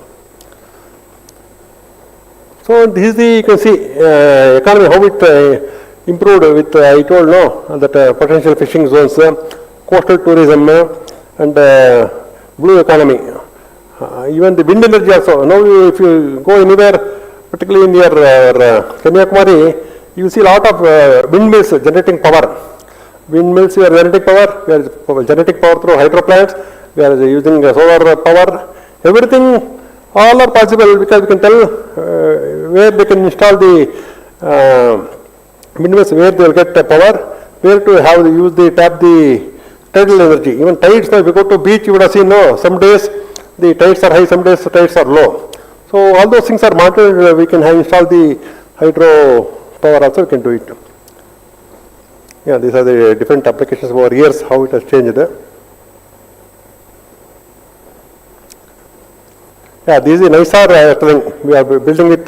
So this is the, you can see economy, how it improved with, I told no, that potential fishing zones, coastal tourism, and blue economy. Even the wind energy also. Now if you go anywhere, particularly near Kanyakumari, you will see a lot of windmills generating power. Windmills are generating power, we are generating power through hydro plants, we are using solar power, everything, all are possible because we can tell where they can install the windmills, where they will get power, where to have use the tap the tidal energy. Even tides, now if you go to beach, you would have seen, no, some days the tides are high, some days the tides are low. So all those things are monitored, we can have install the hydro power also, we can do it. Yeah, these are the different applications over years, how it has changed. Yeah, this is ISRO telling, we are building with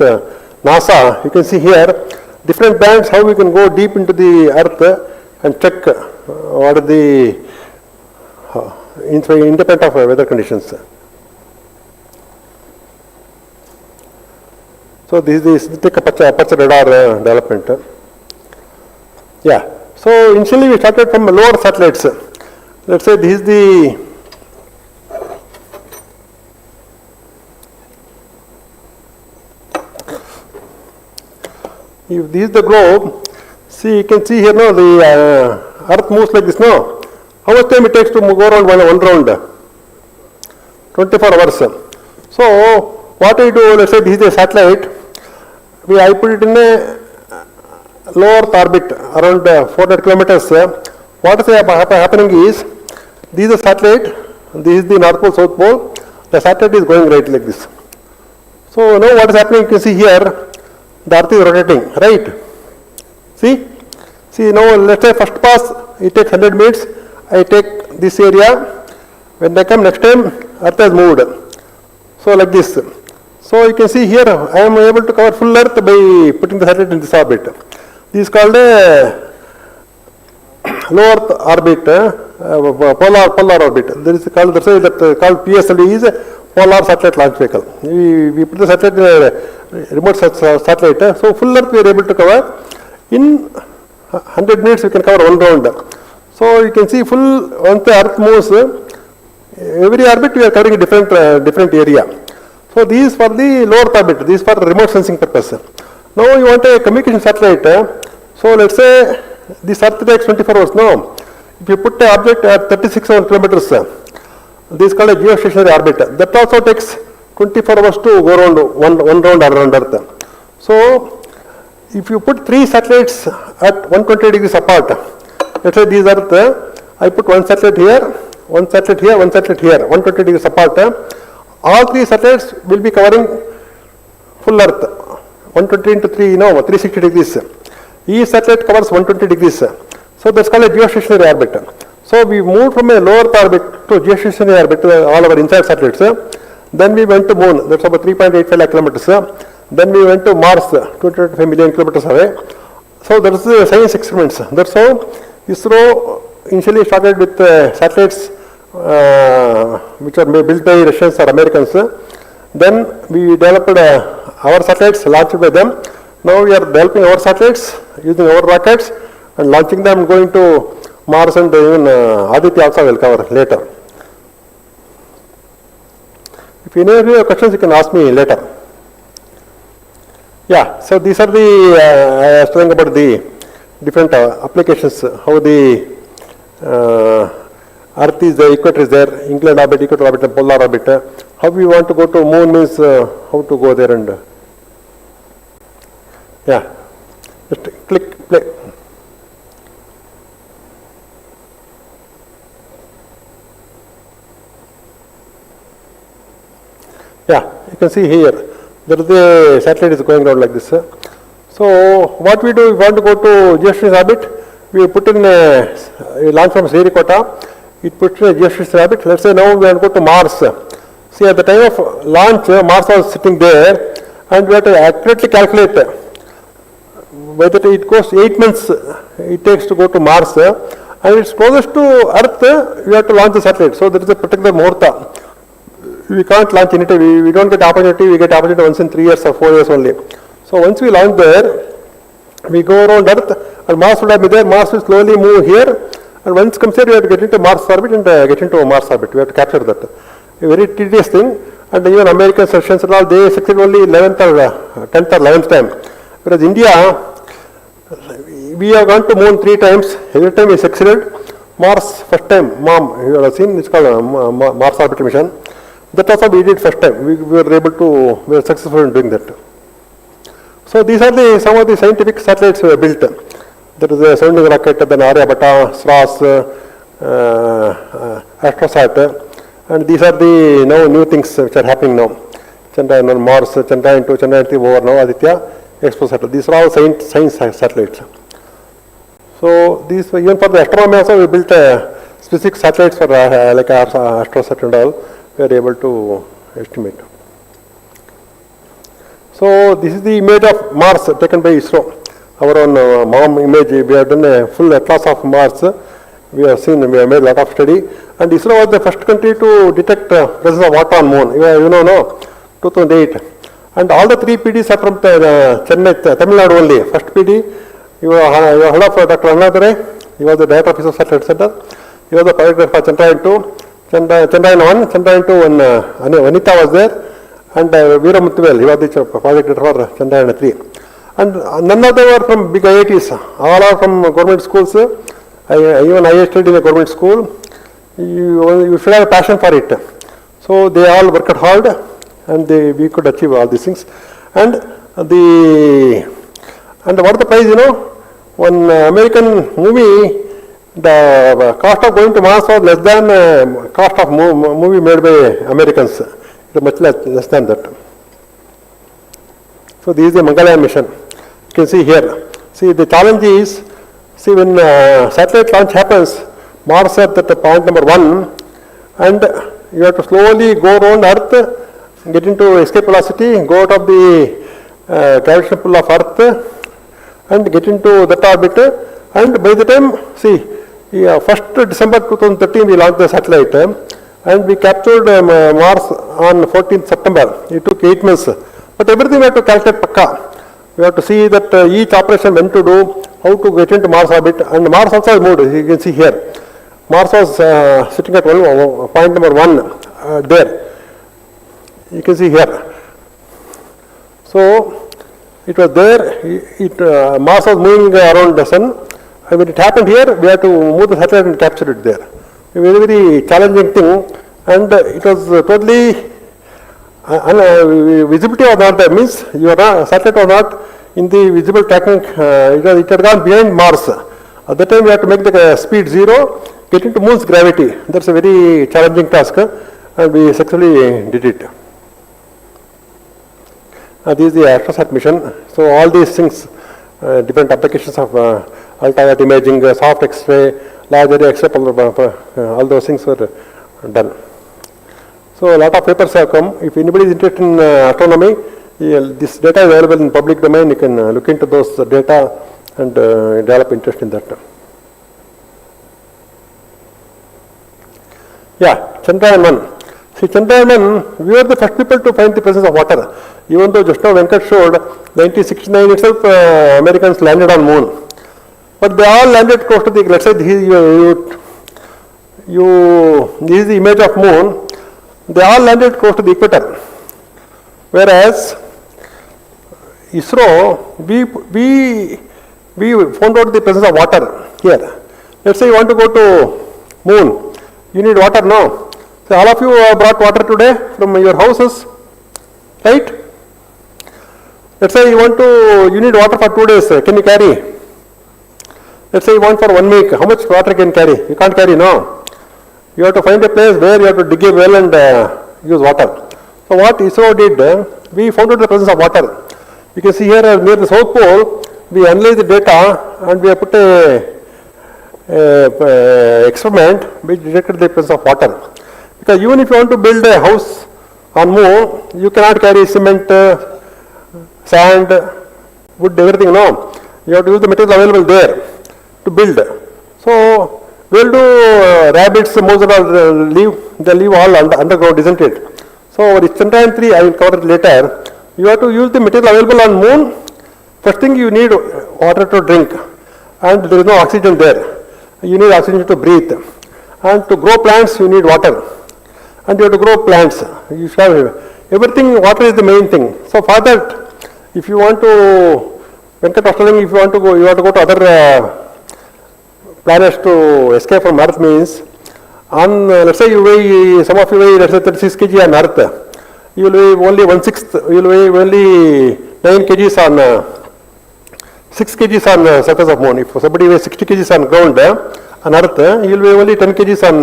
NASA. You can see here, different bands, how we can go deep into the earth and check what are the independent of weather conditions. So this is the aperture radar development. Yeah. So initially we started from lower satellites. Let's say this is the if this is the globe, see, you can see here now the earth moves like this now. How much time it takes to go around one round? 24 hours. So what I do, let's say this is a satellite, I put it in a low Earth orbit around 400 kilometers. What is happening is, this is a satellite, this is the North Pole, South Pole, the satellite is going right like this. So now what is happening, you can see here, the Earth is rotating, right? See now let's say first pass, it takes 100 minutes, I take this area. When I come next time, Earth has moved. So like this. So you can see here, I am able to cover full Earth by putting the satellite in this orbit. This is called a low Earth orbit, polar orbit. There is called, that's why that called PSLV is Polar Satellite Launch Vehicle. We put the satellite in a remote satellite, so full Earth we are able to cover. In 100 minutes we can cover one round. So you can see once the Earth moves, every orbit we are covering a different area. So these for the low Earth orbit, these for remote sensing purpose. Now you want a communication satellite. So let's say this Earth takes 24 hours. Now, if you put an object at 36,000 kilometers, this is called a geostationary orbit. That also takes 24 hours to go around one round around Earth. So if you put 3 satellites at 120 degrees apart, let's say these Earth, I put one satellite here, one satellite here, one satellite here, 120 degrees apart. All 3 satellites will be covering full Earth, 120 into 3, 360 degrees. Each satellite covers 120 degrees. So that's called a geostationary orbit. So we moved from a low Earth orbit to geostationary orbit, all our inside satellites. Then we went to Moon, that's about 3.85 lakh kilometers. Then we went to Mars, 225 million kilometers away. So that is the science experiments. That's how ISRO initially started with satellites which are built by Russians or Americans. Then we developed our satellites, launched by them. Now we are developing our satellites using our rockets and launching them, going to Mars, and even Aditya also will cover later. If you have questions, you can ask me later. Yeah, so these are the, I was telling about the different applications, how the Earth is, the equator is there, inclined orbit, equator orbit, and polar orbit. How we want to go to Moon means how to go there, and yeah, just click play. Yeah, you can see here, there is a satellite is going around like this. So what we do, we want to go to geostationary orbit, we put in a launch from Srinivasan, it puts in a geostationary orbit. Let's say now we want to go to Mars. See, at the time of launch, Mars was sitting there, and we have to accurately calculate whether it goes 8 months it takes to go to Mars, and it's closest to Earth, we have to launch the satellite. So there is a particular muhurta. We can't launch anytime, we don't get opportunity, we get opportunity once in 3 years or 4 years only. So once we launch there, we go around Earth, and Mars would have been there. Mars will slowly move here, and once it comes here, we have to get into Mars orbit and get into Mars orbit. We have to capture that. A very tedious thing, and even American Russians and all, they succeed only 11th or 10th or 11th time. Whereas India, we have gone to Moon 3 times, every time we succeeded. Mars first time, you have seen, it's called Mars orbit mission. That also we did first time. We were successful in doing that. So these are some of the scientific satellites we have built. There is a sounding rocket, then Aryabhata, SRAS, Astronaut, and these are the now new things which are happening now. Chandrayaan on Mars, Chandrayaan 2, Chandrayaan 3 over now, Aditya, Expo satellite. These are all science satellites. So these, even for the astronomy also, we built specific satellites for like Astronaut and all. We are able to estimate. So this is the image of Mars taken by ISRO. Our own mom image, we have done a full atlas of Mars. We have seen, we have made a lot of study. And ISRO was the first country to detect presence of water on Moon. You know, 2008. And all the 3 PDs are from Chennai, Tamil Nadu only. First PD, you have heard of Dr. Annadure. He was the director of ISRO Satellite Center. He was the project for Chandrayaan 2. Chandrayaan 1, Chandrayaan 2, when Anita was there, and Veera Muthuvel, he was the project director for Chandrayaan 3. And none of them are from big IITs, all are from government schools. Even I studied in a government school. You should have a passion for it. So they all worked hard, and we could achieve all these things. And what is the prize, one American movie, the cost of going to Mars was less than cost of movie made by Americans. It was much less than that. So this is the Mangalyaan mission. You can see here. See, the challenge is, see, when satellite launch happens, Mars Earth at point number 1, and you have to slowly go around Earth, get into escape velocity, go out of the gravitational pull of Earth, and get into that orbit. And by the time, see, 1st December 2013 we launched the satellite, and we captured Mars on 14th September. It took 8 months. But everything we have to calculate pakka. We have to see that each operation when to do, how to get into Mars orbit, and Mars also has moved, you can see here. Mars was sitting at point number 1 there. You can see here. So it was there, Mars was moving around the sun, and when it happened here, we had to move the satellite and capture it there. A very, very challenging thing, and it was totally, visibility was not there, means your satellite was not in the visible tracking, it had gone behind Mars. At that time we had to make the speed 0, get into moon's gravity. That's a very challenging task, and we successfully did it. This is the Astrosat mission. So all these things, different applications of ultraviolet imaging, soft X-ray, large area X-ray, all those things were done. So a lot of papers have come. If anybody is interested in astronomy, this data is available in public domain. You can look into those data and develop interest in that. Yeah, Chandrayaan 1. See, Chandrayaan 1, we were the first people to find the presence of water. Even though just now Venkat showed 1969 itself, Americans landed on moon. But they all landed close to the, let's say this is the image of moon. They all landed close to the equator. Whereas ISRO, we found out the presence of water here. Let's say you want to go to moon. You need water now. So all of you brought water today from your houses, right? Let's say you need water for 2 days. Can you carry? Let's say you want for 1 week. How much water can you carry? You can't carry now. You have to find a place where you have to dig a well and use water. So what ISRO did, we found out the presence of water. You can see here near the South Pole, we analyzed the data and we have put a experiment which detected the presence of water. Because even if you want to build a house on moon, you cannot carry cement, sand, wood, everything, no. You have to use the material available there to build. So we'll do rabbits, moles they live all underground, isn't it? So the Chandrayaan 3, I will cover it later. You have to use the material available on moon. First thing, you need water to drink, and there is no oxygen there. You need oxygen to breathe. And to grow plants, you need water. And you have to grow plants. You should have everything, water is the main thing. So for that, if you want to, Venkat was telling, if you want to go, you have to go to other planets to escape from Earth means, on, let's say you weigh, some of you weigh, let's say 36 kg on Earth. You will weigh only 1/6, you will weigh only 9 kgs on, 6 kgs on surface of moon. If somebody weighs 60 kgs on ground, on Earth, you will weigh only 10 kgs on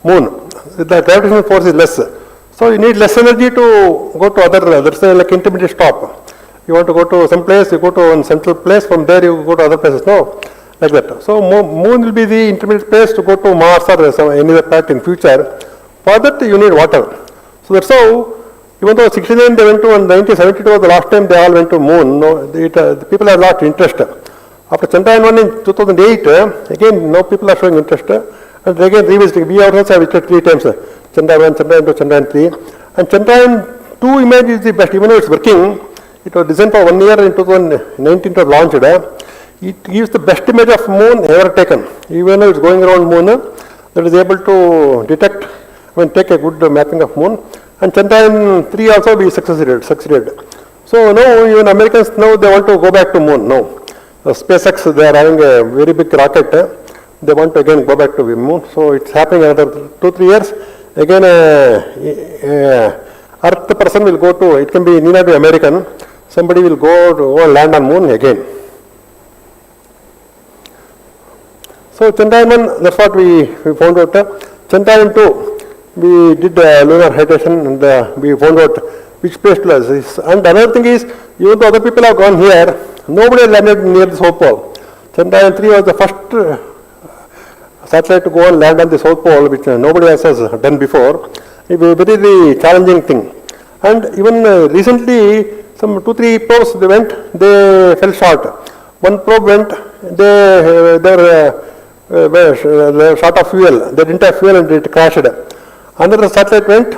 moon. The gravitational force is less. So you need less energy to go to other, let's say like intermediate stop. You want to go to some place, you go to one central place, from there you go to other places, no, like that. So moon will be the intermediate place to go to Mars or some any other planet in future. For that you need water. So that's how, even though 69 they went to, and 1972 was the last time they all went to moon, no, the people have lost interest. After Chandrayaan 1 in 2008, again now people are showing interest, and again revisiting. We ourselves have visited 3 times, Chandrayaan 1, Chandrayaan 2, Chandrayaan 3. And Chandrayaan 2 image is the best, even though it's working. It was designed for 1 year, in 2019 it was launched. It gives the best image of moon ever taken. Even though it's going around moon, that is able to detect, take a good mapping of moon. And Chandrayaan 3 also we succeeded. So now even Americans now they want to go back to moon now. SpaceX, they are having a very big rocket. They want to again go back to the moon. So it's happening another 2-3 years. Again Earth person will go to, it can be need not be American, somebody will go to land on moon again. So Chandrayaan 1, that's what we found out. Chandrayaan 2, we did lunar hydration and we found out which place to land. And another thing is, even though other people have gone here, nobody landed near the South Pole. Chandrayaan 3 was the first satellite to go and land on the South Pole, which nobody else has done before. It was a very challenging thing. And even recently, some 2-3 probes they went, they fell short. One probe went, they were short of fuel. They didn't have fuel and it crashed. Another satellite went.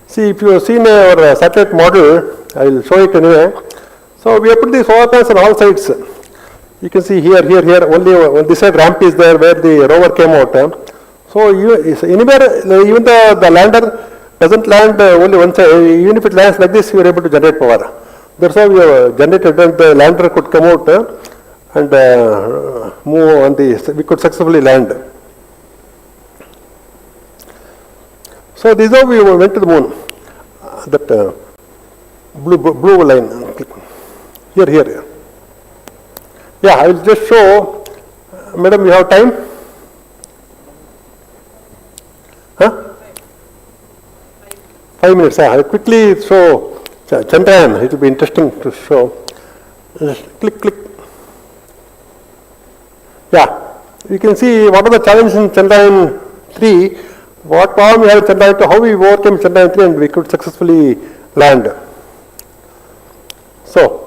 See, if you have seen our satellite model, I will show it anyway. So we have put the solar panels on all sides. You can see here, only on this side ramp is there where the rover came out. So anywhere, even the lander doesn't land only one side. Even if it lands like this, you are able to generate power. That's how we have generated, and the lander could come out and move on we could successfully land. So this is how we went to the moon. That blue line. Here. Yeah, I will just show. Madam, you have time? Huh? 5 minutes. I will quickly show Chandrayaan. It will be interesting to show. Click. Yeah, you can see what are the challenges in Chandrayaan 3, what problem we have in Chandrayaan 2, how we overcame Chandrayaan 3 and we could successfully land. So,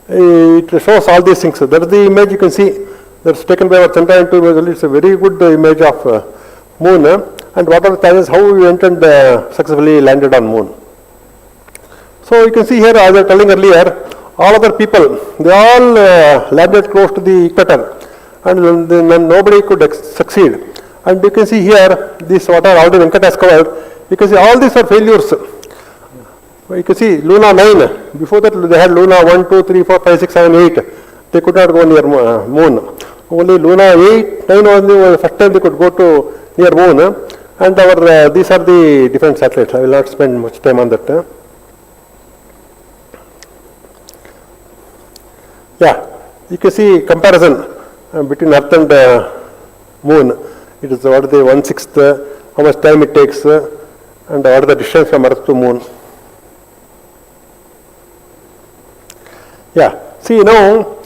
it shows all these things. That is the image you can see that's taken by our Chandrayaan 2 image. It's a very good image of moon. And what are the challenges, how we went and successfully landed on moon. So you can see here, as I was telling earlier, all other people, they all landed close to the equator and then nobody could succeed. And you can see here, this what are already Venkat has covered, you can see all these are failures. You can see Luna 9, before that they had Luna 1, 2, 3, 4, 5, 6, 7, 8. They could not go near moon. Only Luna 8, 9 was the first time they could go to near moon. And these are the different satellites. I will not spend much time on that. Yeah, you can see comparison between Earth and moon. It is what is the 1/6, how much time it takes, and what is the distance from Earth to moon. Yeah, see now,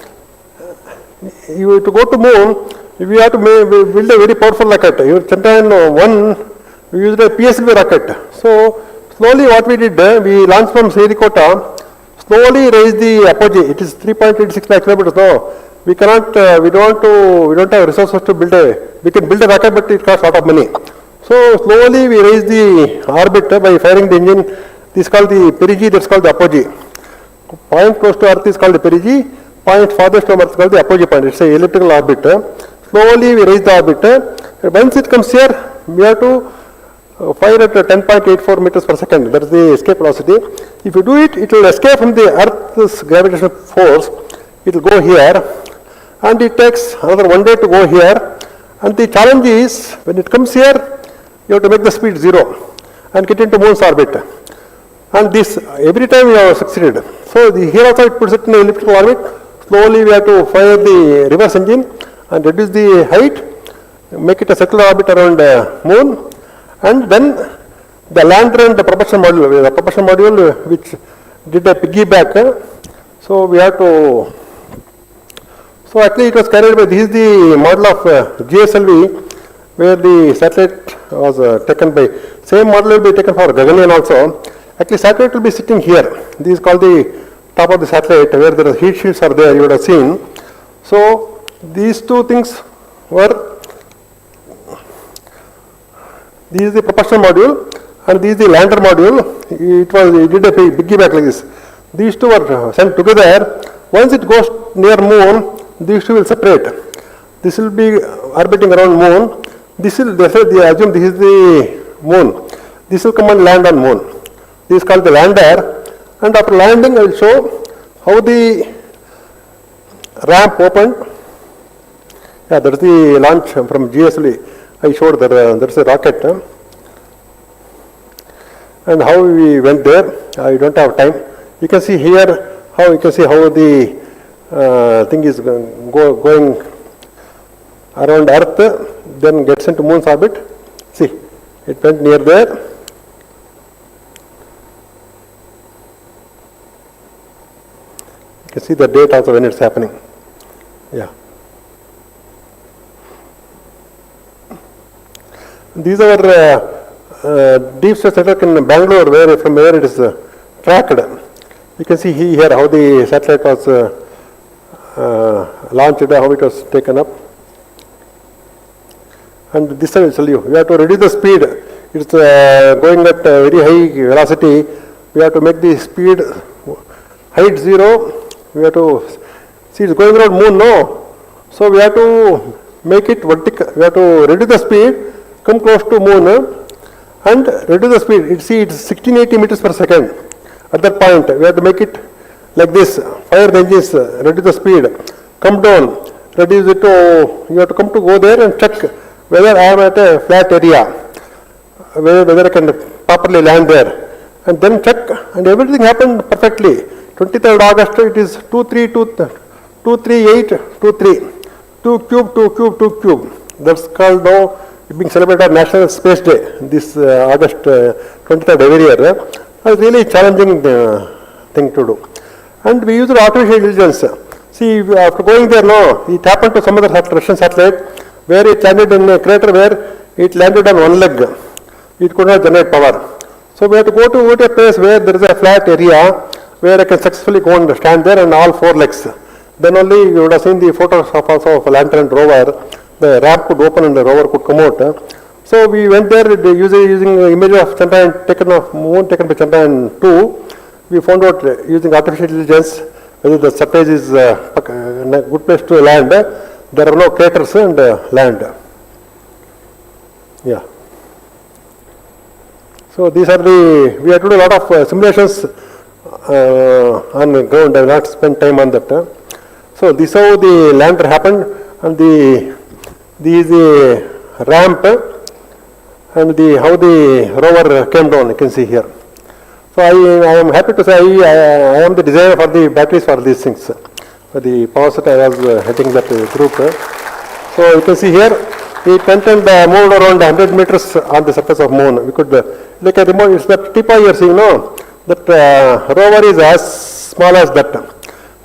you to go to moon, we have to build a very powerful rocket. Chandrayaan 1, we used a PSLV rocket. So slowly what we did, we launched from Srinivasan, slowly raised the apogee. It is 3.86 lakh kilometers now. We cannot, we don't have resources to build we can build a rocket, but it costs a lot of money. So slowly we raise the orbit by firing the engine. This is called the perigee, that's called the apogee. Point close to Earth is called the perigee, point farthest from Earth is called the apogee point. It's an elliptical orbit. Slowly we raise the orbit. Once it comes here, we have to fire at 10.84 meters per second. That is the escape velocity. If you do it, it will escape from the Earth's gravitational force. It will go here, and it takes another 1 day to go here. And the challenge is, when it comes here, you have to make the speed 0 and get into moon's orbit. And this, every time we have succeeded. So here also it puts it in an elliptical orbit. Slowly we have to fire the reverse engine and reduce the height, make it a circular orbit around moon, and then the lander and the propulsion module, which did a piggyback. So we have to. So actually it was carried by, this is the model of GSLV, where the satellite was taken by, same model will be taken for Gaganyaan also. Actually satellite will be sitting here. This is called the top of the satellite, where the heat shields are there, you would have seen. So these two things were, this is the propulsion module and this is the lander module. It did a piggyback like this. These two are sent together. Once it goes near moon, these two will separate. This will be orbiting around moon. They assume this is the moon. This will come and land on moon. This is called the lander. And after landing, I will show how the ramp opened. Yeah, that is the launch from GSLV. I showed that there is a rocket. And how we went there. I don't have time. You can see here how the thing is going around Earth, then gets into moon's orbit. See, it went near there. You can see the date also when it's happening. Yeah. These are deep space network in Bangalore, where from where it is tracked. You can see here how the satellite was launched, how it was taken up. And this I will tell you, we have to reduce the speed. It's going at a very high velocity. We have to make the speed height 0. We have to see it's going around moon, no. So we have to make it vertical. We have to reduce the speed, come close to moon, and reduce the speed. It's 1680 meters per second. At that point, we have to make it like this. Fire the engines, reduce the speed, come down, reduce it to. You have to come to go there and check whether I am at a flat area, whether I can properly land there, and then check, and everything happened perfectly. 23rd August, it is 23823, 2 cube, 2 cube, 2 cube. That's called now being celebrated National Space Day, this August 23rd every year. It's really challenging thing to do. And we use artificial intelligence. See, after going there, no, it happened to some other Russian satellite, where it landed in a crater where it landed on one leg. It could not generate power. So we have to go to a place where there is a flat area, where I can successfully go and stand there and all 4 legs. Then only you would have seen the photos of also of a lantern and rover. The ramp could open and the rover could come out. So we went there using image of Chandrayaan taken of moon taken by Chandrayaan 2. We found out using artificial intelligence whether the surface is a good place to land. There are no craters and land. Yeah. So these are we have to do a lot of simulations on the ground. I will not spend time on that. So this is how the lander happened, and this is the ramp, and how the rover came down. You can see here. So I am happy to say I am the designer for the batteries for these things. For the power set, I was heading that group. So you can see here, it went and moved around 100 meters on the surface of moon. We could like a remote. It's that tip you are seeing, no? That rover is as small as that.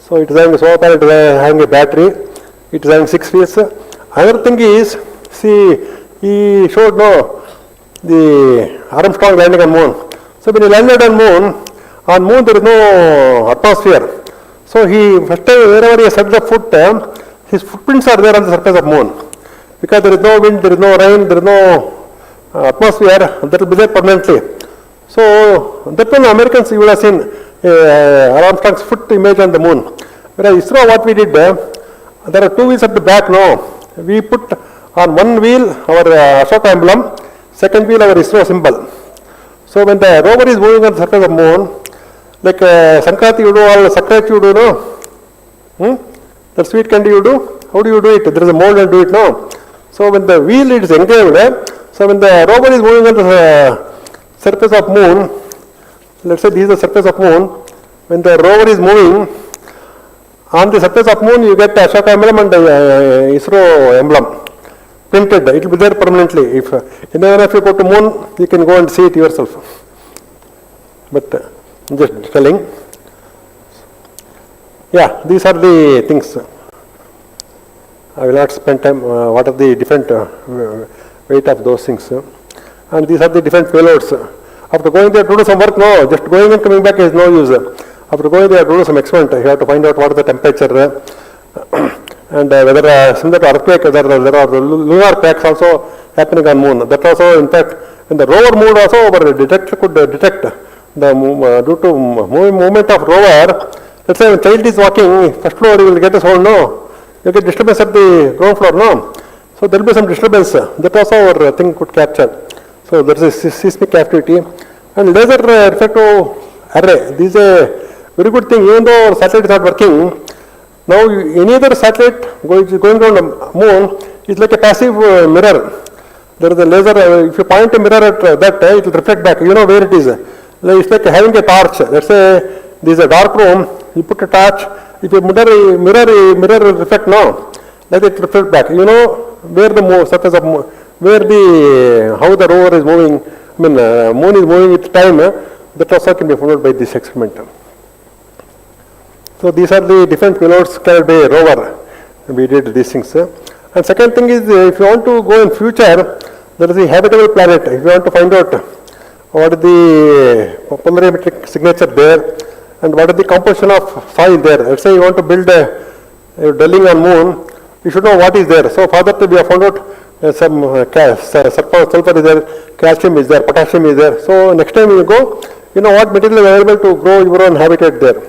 So it is having a solar panel, it is having a battery, it is having 6 wheels. Another thing is, see, he showed the Armstrong landing on moon. So when he landed on moon there is no atmosphere. So he first time wherever he set the foot, his footprints are there on the surface of moon. Because there is no wind, there is no rain, there is no atmosphere, that will be there permanently. So that one Americans you would have seen Armstrong's foot image on the moon. Whereas ISRO, what we did, there are 2 wheels at the back now. We put on one wheel our Ashoka emblem, second wheel our ISRO symbol. So when the rover is moving on the surface of moon, like Sankranti you do, or Sakrati you do, no? That sweet candy you do? How do you do it? There is a mold and do it now. So when the wheel is engraved, so when the rover is moving on the surface of moon, let's say this is the surface of moon, when the rover is moving, on the surface of moon you get Ashoka emblem and ISRO emblem printed. It will be there permanently. If even if you go to moon, you can go and see it yourself. But just telling. Yeah, these are the things. I will not spend time. What are the different weight of those things? And these are the different payloads. After going there to do some work, no, just going and coming back is no use. After going there to do some experiment, you have to find out what is the temperature and whether similar to earthquake, there are lunar cracks also happening on moon. That also, in fact, when the rover moved also, our detector could detect the due to movement of rover. Let's say when child is walking, first floor you will get a sound, no. You get disturbance at the ground floor, no. So there will be some disturbance. That also our thing could capture. So there is a seismic activity. And laser reflective array. This is a very good thing. Even though our satellite is not working, now any other satellite going around the moon is like a passive mirror. There is a laser. If you point a mirror at that, it will reflect back. You know where it is. It's like having a torch. Let's say this is a dark room. You put a torch. If you mirror will reflect now, let it reflect back. You know where the surface of where how the rover is moving. I mean, moon is moving with time. That also can be followed by this experiment. So these are the different payloads carried by a rover. We did these things. And second thing is, if you want to go in future, there is a habitable planet. If you want to find out what is the polarimetric signature there and what is the composition of soil there. Let's say you want to build a dwelling on moon, you should know what is there. So for that we have found out some sulfur is there, calcium is there, potassium is there. So next time you go, you know what material is available to grow your own habitat there.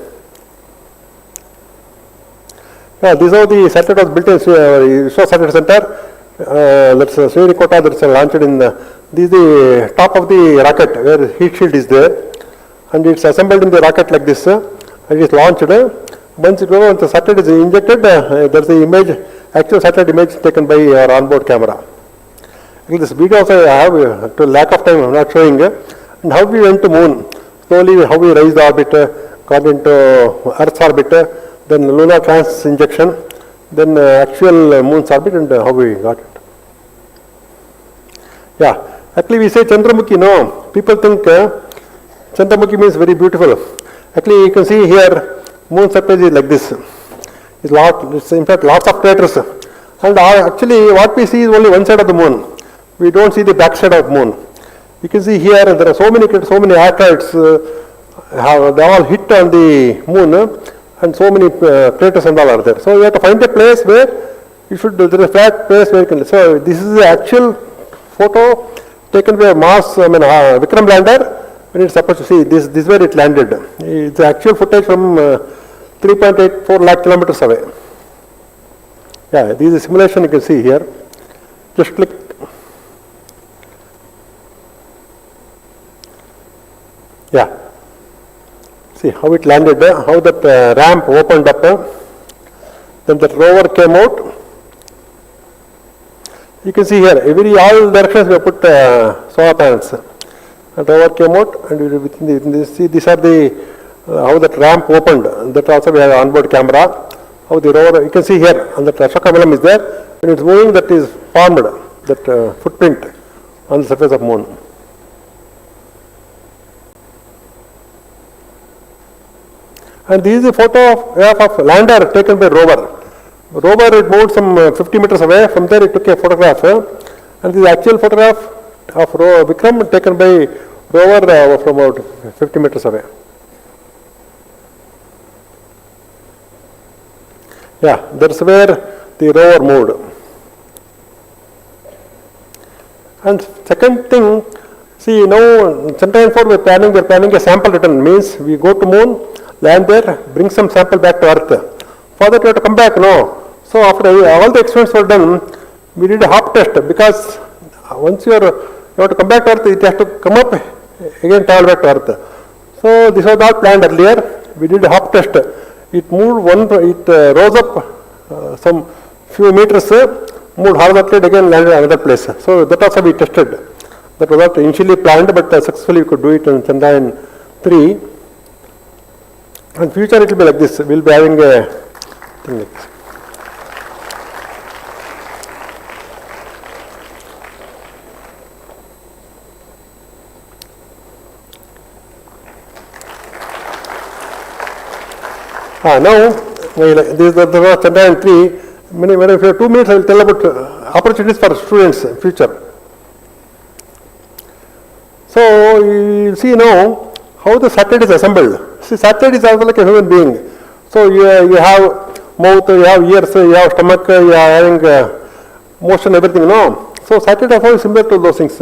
Yeah, these are the satellite was built in ISRO Satellite Center. That's Srinivasan, that's launched in this is the top of the rocket where heat shield is there, and it's assembled in the rocket like this, and it is launched. Once the satellite is injected, there's the image, actual satellite image taken by our onboard camera. This video also I have, to lack of time I'm not showing, and how we went to moon, slowly how we raised the orbit, got into Earth's orbit, then lunar trans injection, then actual moon's orbit, and how we got it. Yeah, actually we say Chandramukhi, no, people think Chandramukhi means very beautiful. Actually you can see here, moon surface is like this. It's in fact lots of craters. And actually what we see is only one side of the moon. We don't see the back side of the moon. You can see here there are so many asteroids, they all hit on the moon, and so many craters and all are there. So you have to find a place where you should, there is a flat place where you can, so this is the actual photo taken by Mars, Vikram lander, when it's supposed to see, this is where it landed. It's the actual footage from 3.84 lakh kilometers away. Yeah, this is a simulation you can see here. Just click. Yeah. See how it landed, how that ramp opened up. Then that rover came out. You can see here, all directions we have put solar panels. And rover came out, and within see these are the how that ramp opened. That also we have onboard camera. How the rover, you can see here, and the Ashoka emblem is there. When it's moving, that is formed, that footprint on the surface of moon. And this is a photo of lander taken by rover. Rover, it moved some 50 meters away. From there, it took a photograph. And this is actual photograph of Vikram taken by rover from about 50 meters away. Yeah, that's where the rover moved. And second thing, see now Chandrayaan 4 we're planning a sample return, means we go to moon, land there, bring some sample back to Earth. For that we have to come back, no. So after all the experiments were done, we did a hop test, because once you have to come back to Earth, it has to come up, again travel back to Earth. So this was not planned earlier. We did a hop test. It moved rose up some few meters, moved horizontally, again landed another place. So that also we tested. That was not initially planned, but successfully we could do it in Chandrayaan 3. In future it will be like this. We will be having a thing like this. Now, this is the Chandrayaan 3. When you have 2 minutes, I will tell about opportunities for students in future. So, you see now how the satellite is assembled. See, satellite is also like a human being. So, you have mouth, you have ears, you have stomach, you are having motion, everything, no? So, satellite also is similar to those things.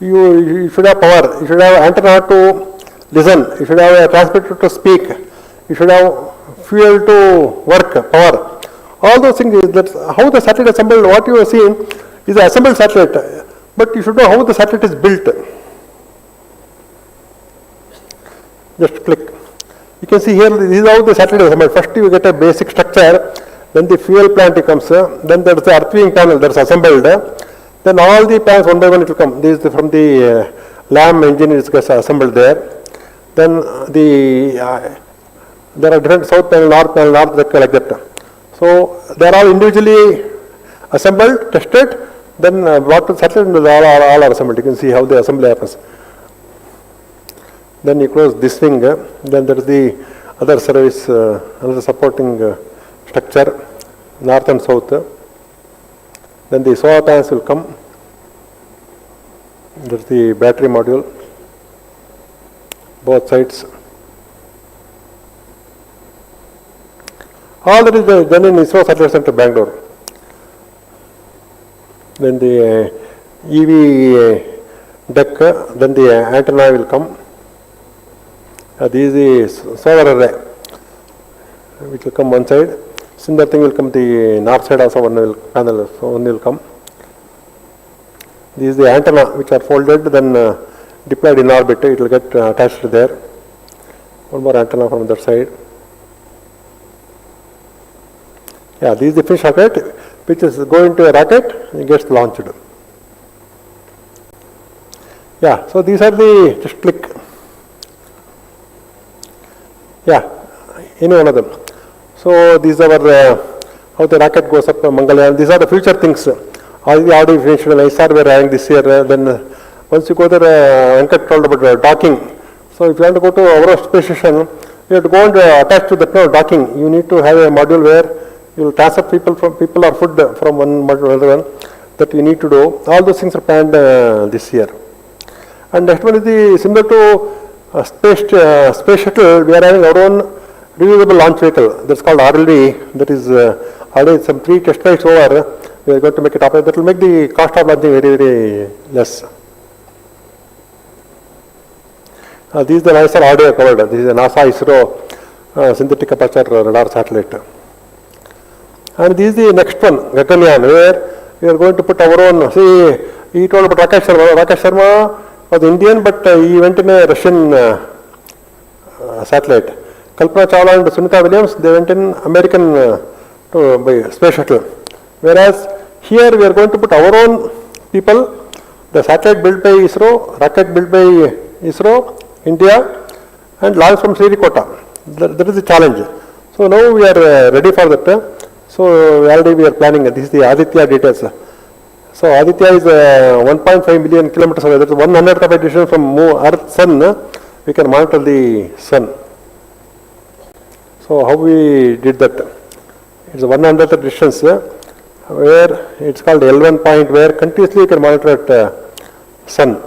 You should have power, you should have antenna to listen, you should have a transmitter to speak, you should have fuel to work, power. All those things, that's how the satellite is assembled. What you are seeing is an assembled satellite, but you should know how the satellite is built. Just click. You can see here, this is how the satellite is assembled. First you get a basic structure, then the fuel plant comes, then there is the earthwing panel that is assembled, then all the panels one by one it will come. This is from the LAM engine is assembled there. Then there are different south panel, north, like that. So they are all individually assembled, tested, then brought to the satellite, and all are assembled. You can see how the assembly happens. Then you close this wing, then there is the other service, another supporting structure, north and south. Then the solar panels will come. There's the battery module, both sides. All that is done in ISRO Satellite Center, Bangalore. Then the EV deck, then the antenna will come. This is the solar array, which will come one side. Similar thing will come the north side also, one will come. This is the antenna which are folded, then deployed in orbit. It will get attached there. One more antenna from that side. Yeah, this is the finished rocket, which is going to a rocket, it gets launched. Yeah, so these are the, just click. Yeah, any one of them. So these are how the rocket goes up Mangalyaan. These are the future things. Already finished when ISRO were having this year. Then once you go there, Venkat told about docking. So if you want to go to our space station, you have to go and attach to the docking. You need to have a module where you will transfer people or food from one module to another one. That you need to do. All those things are planned this year. And next one is the similar to space shuttle. We are having our own reusable launch vehicle. That's called RLV. That is already some 3 test flights over. We are going to make it up. That will make the cost of launching very, very less. This is the nicer audio covered. This is a NASA ISRO synthetic aperture radar satellite. And this is the next one, Gaganyaan, where we are going to put our own. See, he told about Rakesh Sharma. Rakesh Sharma was Indian, but he went in a Russian satellite. Kalpana Chawla and Sunita Williams, they went in American by space shuttle. Whereas here we are going to put our own people, the satellite built by ISRO, rocket built by ISRO, India, and launch from Srinivasan. That is the challenge. So now we are ready for that. So already we are planning. This is the Aditya details. So Aditya is 1.5 million kilometers away. That is 1/100th of a distance from Earth, Sun. We can monitor the Sun. So how we did that? It's 1/100th distance where it's called L1 point, where continuously you can monitor at Sun.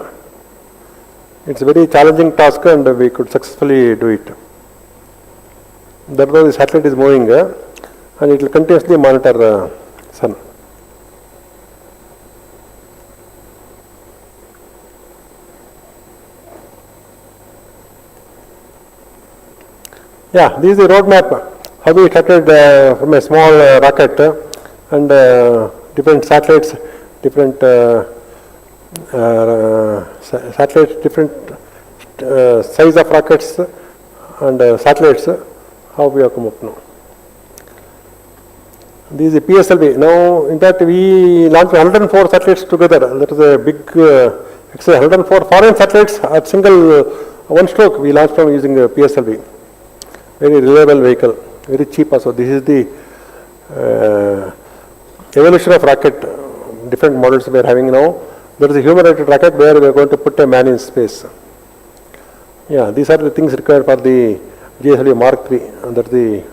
It's a very challenging task and we could successfully do it. That way the satellite is moving and it will continuously monitor Sun. Yeah, this is the roadmap. How we started from a small rocket and different satellites, different satellites, different size of rockets and satellites, how we have come up now. This is the PSLV. Now, in fact, we launched 104 satellites together. That is a big, actually 104 foreign satellites at single one stroke we launched from using PSLV. Very reliable vehicle, very cheap also. This is the evolution of rocket, different models we are having now. There is a human-rated rocket where we are going to put a man in space. Yeah, these are the things required for the GSLV Mark III, and that's the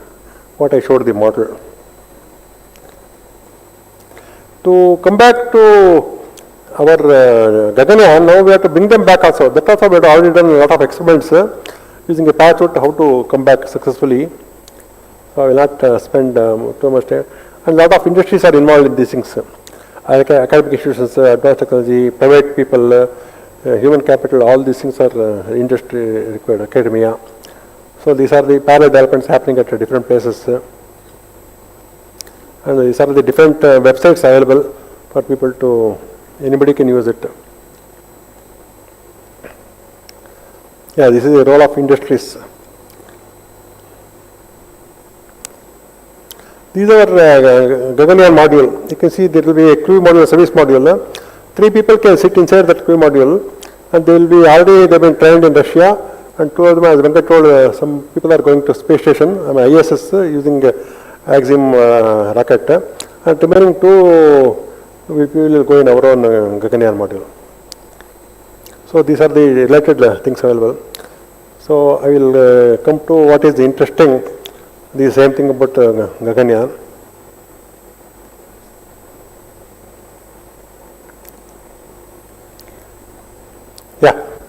what I showed the model. To come back to our Gaganyaan, now we have to bring them back also. That also we have already done a lot of experiments using a parachute, how to come back successfully. So I will not spend too much time. And a lot of industries are involved in these things. Academic institutions, advanced technology, private people, human capital, all these things are industry required, academia. So these are the parallel developments happening at different places. And these are the different websites available for people to, anybody can use it. Yeah, this is the role of industries. These are Gaganyaan module. You can see there will be a crew module, service module. 3 people can sit inside that crew module, and they will be already, they've been trained in Russia, and 2 of them, as Venkat told, some people are going to space station, ISS, using Axiom rocket, and remaining 2 we will go in our own Gaganyaan module. So these are the related things available. So I will come to what is interesting, the same thing about Gaganyaan.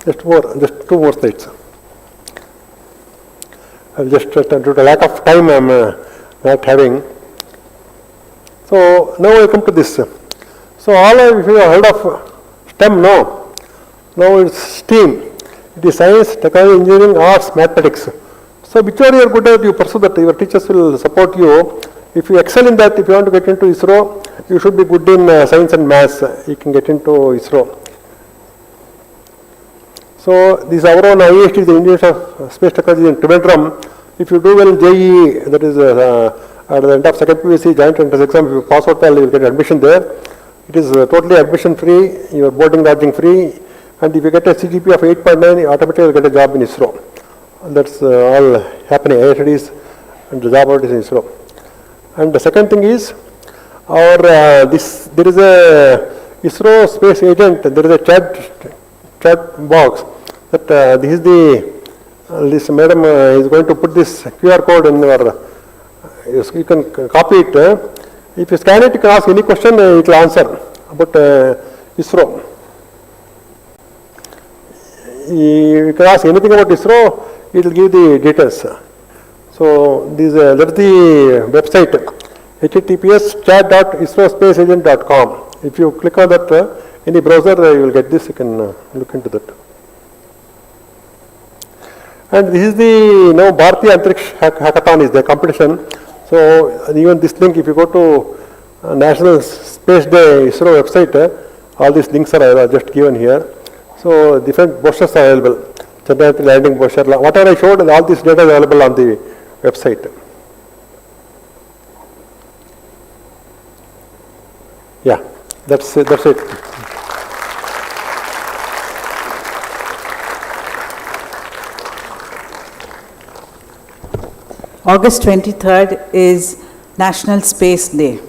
just two more slides. I'll just, due to lack of time, I'm not having. So now I come to this. So all of you have heard of STEM, no? Now it's STEAM. It is science, technology, engineering, arts, mathematics. So whichever you are good at, you pursue that. Your teachers will support you. If you excel in that, if you want to get into ISRO, you should be good in science and maths. You can get into ISRO. So this is our own IST, the Institute of Space Technology in Trivandrum. If you do well in JEE, that is at the end of second PVC joint entrance exam, if you pass out well, you will get admission there. It is totally admission free, your boarding lodging free, and if you get a CGP of 8.9, you automatically will get a job in ISRO. That's all happening, IITs and the job out is in ISRO. And the second thing is, there is a ISRO space agent, there is a chat box that this is this madam is going to put this QR code in your, you can copy it. If you scan it, you can ask any question, it will answer about ISRO. You can ask anything about ISRO, it will give the details. So that's the website, https://chat.isrospaceagent.com. If you click on that, any browser, you will get this, you can look into that. And this is the Bharatiya Antariksh Hackathon is the competition. So even this link, if you go to National Space Day ISRO website, all these links are just given here. So different brochures are available. Chandrayaan landing brochure, whatever I showed, all this data is available on the website. Yeah, that's it. August 23rd is National Space Day.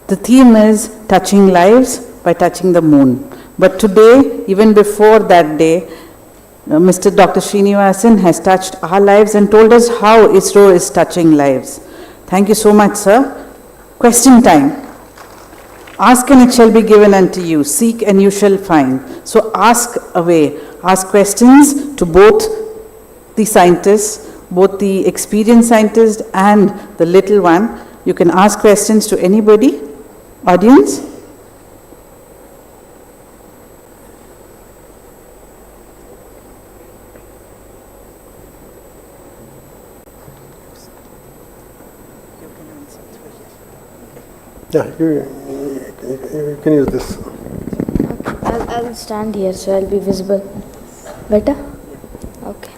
The theme is touching lives by touching the moon. But today, even before that day, Mr. Dr. Srinivasan has touched our lives and told us how ISRO is touching lives. Thank you so much, sir. Question time. Ask and it shall be given unto you. Seek and you shall find. So ask away. Ask questions to both the scientists, both the experienced scientist and the little one. You can ask questions to anybody. Audience? Yeah, you can use this. Okay. I'll stand here so I'll be visible. Better? Okay.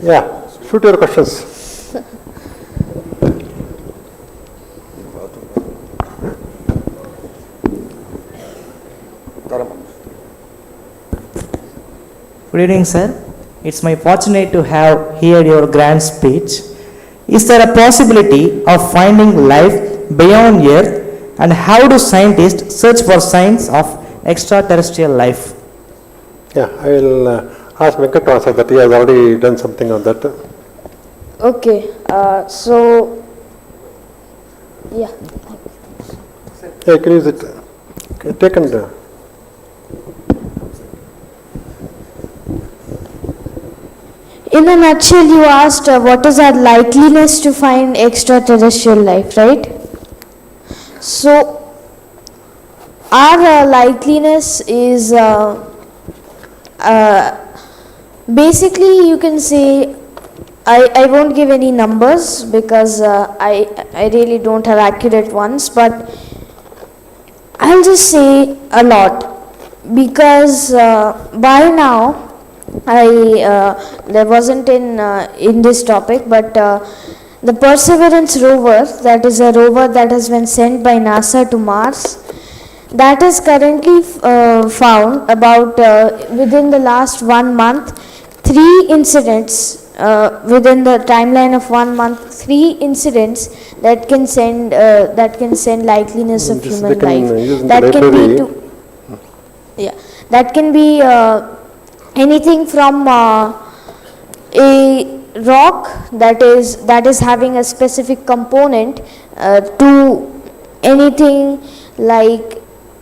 Yeah, shoot your questions. Good evening, sir. It's my fortunate to have heard your grand speech. Is there a possibility of finding life beyond Earth, and how do scientists search for signs of extraterrestrial life? Yeah, I will ask Venkat to answer that. He has already done something on that. Okay, so, yeah. Yeah, you can use it. Okay, take and In a nutshell, you asked what is our likeliness to find extraterrestrial life, right? So, our likeliness is basically, you can say, I won't give any numbers because I really don't have accurate ones, but I'll just say a lot because by now, there wasn't in this topic, but the Perseverance rover, that is a rover that has been sent by NASA to Mars, that is currently found about within the last 1 month, 3 incidents within the timeline of 1 month, 3 incidents that can send likeliness of human life. That can be that can be anything from a rock that is having a specific component to anything like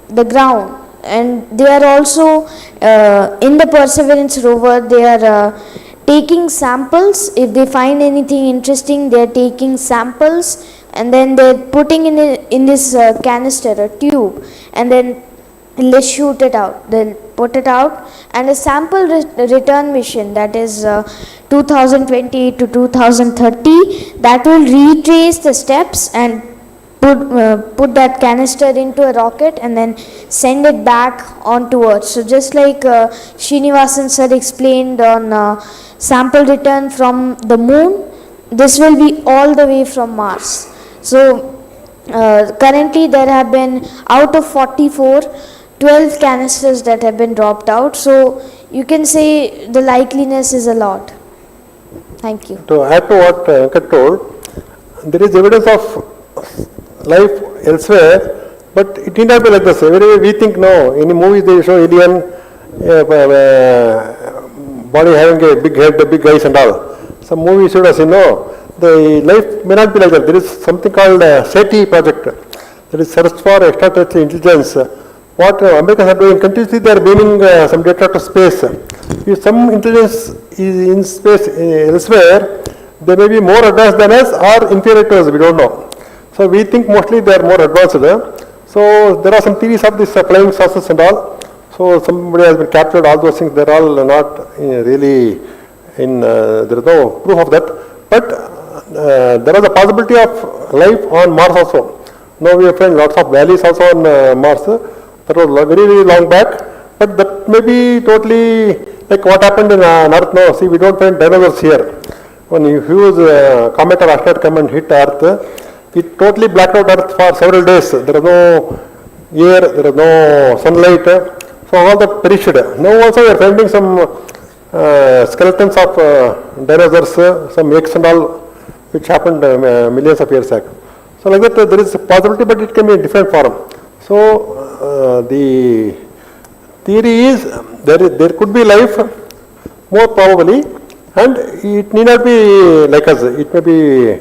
the ground and they are also in the Perseverance rover, they are taking samples. If they find anything interesting, they are taking samples and then they're putting in this canister, a tube, and then they'll shoot it out. They'll put it out, and a sample return mission, that is 2028 to 2030, that will retrace the steps and put that canister into a rocket and then send it back onto Earth. So just like Srinivasan sir explained on sample return from the moon, this will be all the way from Mars. So currently there have been, out of 44, 12 canisters that have been dropped out. So you can say the likeliness is a lot. Thank you. To add to what Venkat told, there is evidence of life elsewhere, but it need not be like this. Every way we think, no, any movies they show alien, body having a big head, big eyes and all. Some movies should have seen, no, the life may not be like that. There is something called SETI project. There is search for extraterrestrial intelligence. What Americans are doing, continuously they are beaming some data to space. If some intelligence is in space elsewhere, they may be more advanced than us or inferior to us, we don't know. So we think mostly they are more advanced. So there are some theories of this flying saucers and all. So somebody has been captured, all those things, they are all not really in, there is no proof of that. But there is a possibility of life on Mars also. Now we have found lots of valleys also on Mars. That was very, very long back. But that may be totally like what happened in Earth now. See, we don't find dinosaurs here. When a huge comet or asteroid come and hit Earth, it totally blacked out Earth for several days. There is no air, there is no sunlight. So all that perished. Now also we are finding some skeletons of dinosaurs, some eggs and all, which happened millions of years back. So like that there is a possibility, but it can be in different form. So the theory is there could be life, more probably, and it need not be like us. It may be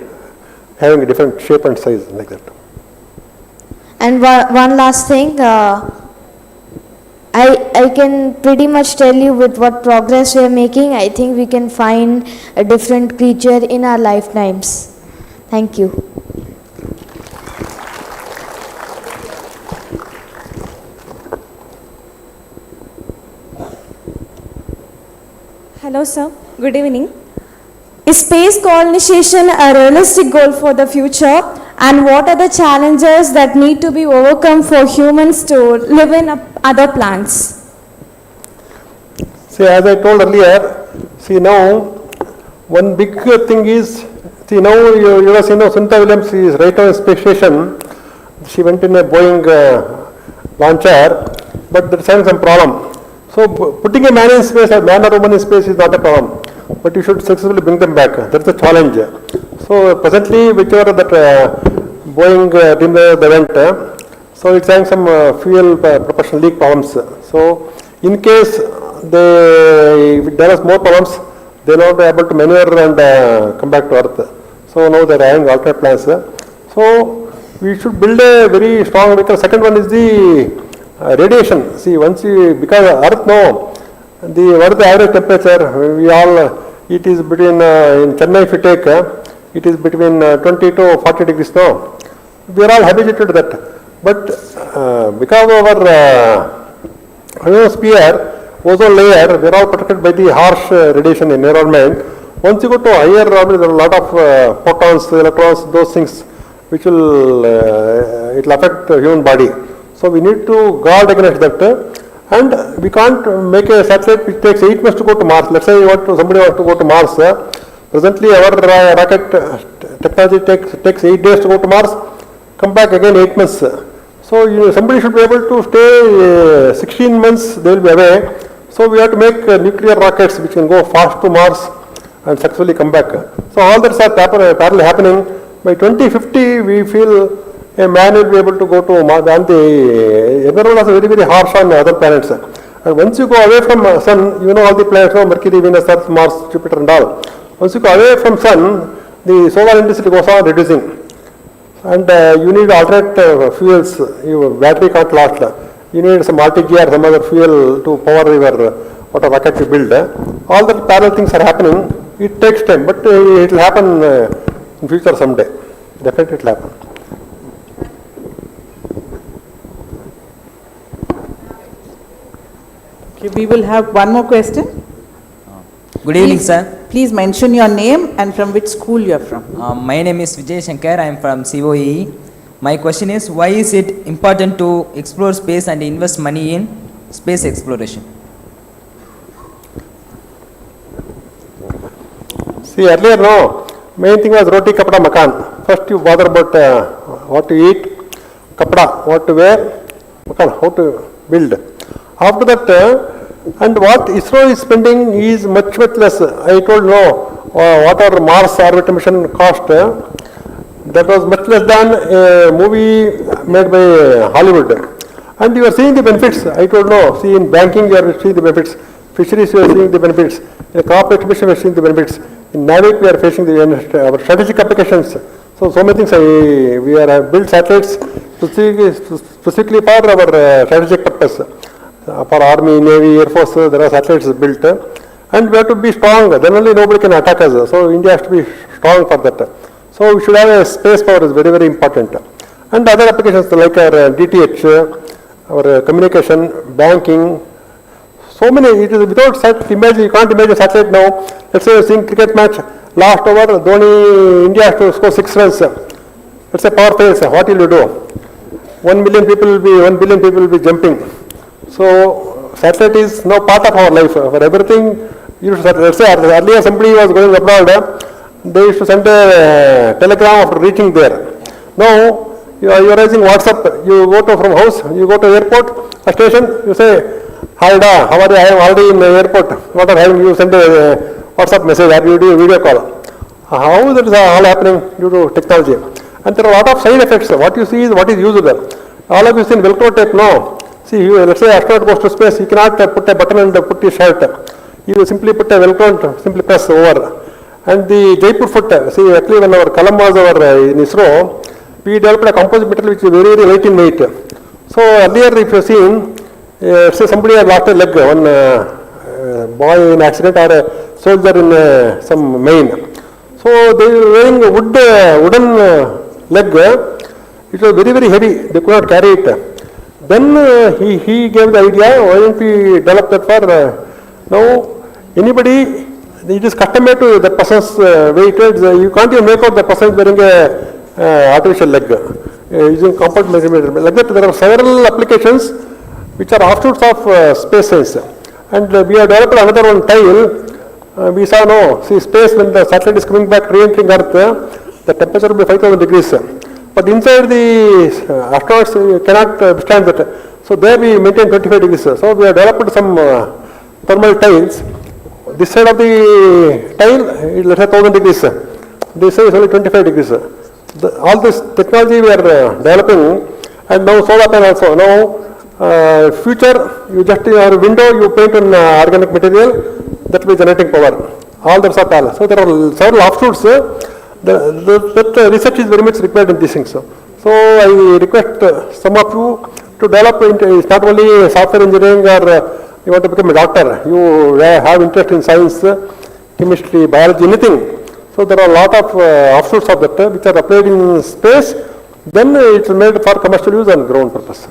having a different shape and size like that. And one last thing, I can pretty much tell you with what progress we are making, I think we can find a different creature in our lifetimes. Thank you. Hello sir, good evening. Is space colonization a realistic goal for the future, and what are the challenges that need to be overcome for humans to live in other planets? See, as I told earlier, see now one big thing is, see now you have seen now Sunita Williams is right now in space station. She went in a Boeing launcher, but there's some problem. So putting a man in space, a man or woman in space is not a problem, but you should successfully bring them back. That's the challenge. So presently, whichever that Boeing team they went, so it's having some fuel propulsion leak problems. So in case if there is more problems, they will not be able to maneuver and come back to Earth. So now they are having alternate plans. So we should build a very strong vehicle. Second one is the radiation. See, once you, because Earth now, what is the average temperature? We all, it is between, in Chennai if you take, it is between 20 to 40 degrees now. We are all habituated to that. But because of our ionosphere, ozone layer, we are all protected by the harsh radiation environment. Once you go to higher orbit, there are a lot of photons, electrons, those things which will, it will affect the human body. So we need to guard against that, and we can't make a satellite which takes 8 months to go to Mars. Let's say somebody wants to go to Mars. Presently our rocket technology takes 8 days to go to Mars, come back again 8 months. So somebody should be able to stay 16 months, they will be away. So we have to make nuclear rockets which can go fast to Mars and successfully come back. So all that's parallel happening. By 2050 we feel a man will be able to go to Mars, and the environment is very, very harsh on other planets. And once you go away from Sun, you know all the planets, Mercury, Venus, Earth, Mars, Jupiter and all. Once you go away from Sun, the solar intensity goes on reducing. And you need alternate fuels, your battery can't last. you need some RTG or some other fuel to power your what a rocket you build. All the parallel things are happening. It takes time, but it will happen in future someday. Definitely it will happen. Okay, we will have one more question. Good evening, Please- sir. Please mention your name and from which school you are from. My name is Vijay Shankar. I am from COE. My question is, why is it important to explore space and invest money in space exploration? See, earlier, no, main thing was roti, kapda, makan. First you bother about what to eat, kapda, what to wear, makan, how to build. After that, and what ISRO is spending is much less. I told no, what our Mars orbit mission cost, that was much less than a movie made by Hollywood. And you are seeing the benefits. I told no, see in banking you are seeing the benefits, fisheries you are seeing the benefits, in crop exhibition we are seeing the benefits, in NAVIC we are facing our strategic applications. So many things we are built satellites specifically for our strategic purpose. For Army, Navy, Air Force, there are satellites built. And we have to be strong, then only nobody can attack us. So India has to be strong for that. So we should have a space power is very important. And other applications like our DTH, our communication, banking, so many, it is without such imagine, you can't imagine satellite now. Let's say you're seeing cricket match, last over, Dhoni, India has to score 6 runs. Let's say power fails, what will you do? 1 billion people will be jumping. So satellite is now part of our life. For everything, let's say earlier somebody was going abroad, they used to send a telegram after reaching there. Now you are using WhatsApp. You go to from house, you go to airport, a station, you say, "Hi da, how are you? I am already in the airport. What are having?" You send a WhatsApp message or you do a video call. How that is all happening due to technology? And there are a lot of side effects. What you see is what is usable. All of you seen Velcro tape? No. See, let's say astronaut goes to space, he cannot put a button and put his shirt. He will simply put a Velcro and simply press over. And the Jaipur foot, see, actually when our column was in ISRO, we developed a composite material which is very light in weight. So earlier if you have seen, say somebody had lost a leg, one boy in accident or a soldier in some mine. So they were wearing a wooden leg, it was very heavy, they could not carry it. Then he gave the idea, why don't we develop that for now anybody, it is custom made to the person's weight, you can't even make out the person wearing a artificial leg, using composite material. Like that there are several applications which are offshoots of space science. And we have developed another one tile, we saw no, see space when the satellite is coming back re-entering Earth, the temperature will be 5000 degrees. But inside the astronauts cannot withstand that. So there we maintain 25 degrees. So we have developed some thermal tiles. This side of the tile, let's say 1000 degrees. This side is only 25 degrees. All this technology we are developing, and now solar panel also. Now future, you just in your window you paint an organic material that will be generating power. All the solar. So there are several offshoots. That research is very much required in these things. So I request some of you to develop it's not only software engineering or you want to become a doctor, you have interest in science, chemistry, biology, anything. So there are a lot of offshoots of that which are applied in space, then it is made for commercial use and ground purpose.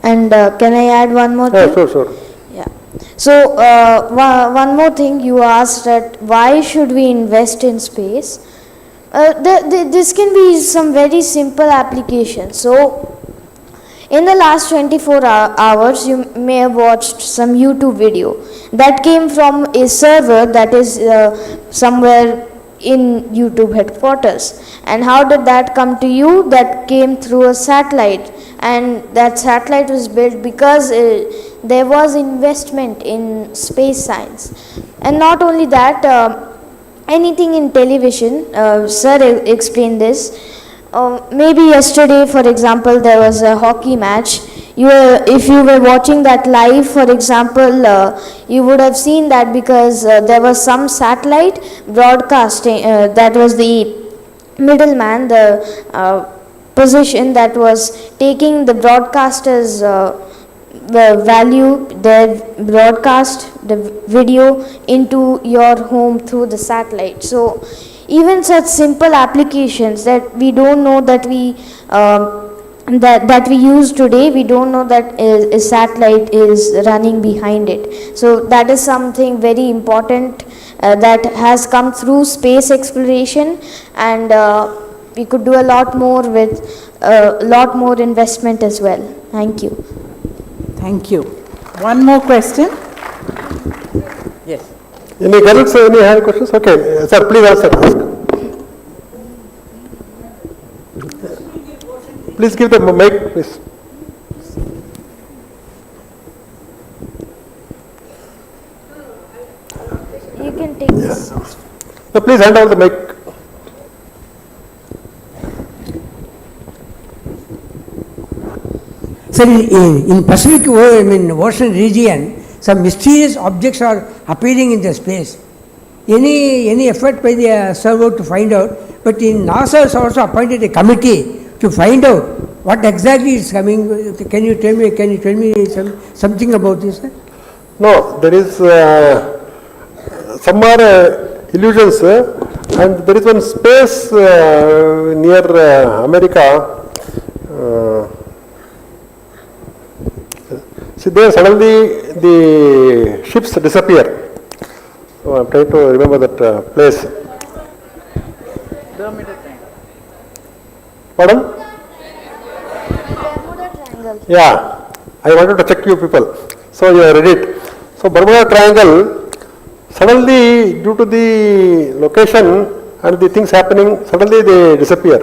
And can I add one more thing? Yeah, sure. Yeah. So one more thing, you asked that why should we invest in space? This can be some very simple applications. So in the last 24 hours, you may have watched some YouTube video that came from a server that is somewhere in YouTube headquarters. And how did that come to you? That came through a satellite, and that satellite was built because there was investment in space science. And not only that, anything in television, sir explained this. Maybe yesterday, for example, there was a hockey match. If you were watching that live, for example, you would have seen that because there was some satellite broadcasting, that was the middleman, the position that was taking the broadcaster's value, they broadcast the video into your home through the satellite. So even such simple applications that we don't know that that we use today, we don't know that a satellite is running behind it. So that is something very important that has come through space exploration, and we could do a lot more with a lot more investment as well. Thank you. Thank you. One more question. Yes. Any girls, any hand questions? Okay, sir, please answer. Please give the mic, please. You can take this. So please hand over the mic. Sir, in Pacific ocean region, some mysterious objects are appearing in the space. Any effort by the servo to find out, but in NASA has also appointed a committee to find out what exactly is coming. Can you tell me something about this, sir? No, there is some are illusions, and there is one space near America. See, there suddenly the ships disappear. So I am trying to remember that place. Pardon? Yeah, I wanted to check you people. So you read it. So Bermuda Triangle, suddenly due to the location and the things happening, suddenly they disappear.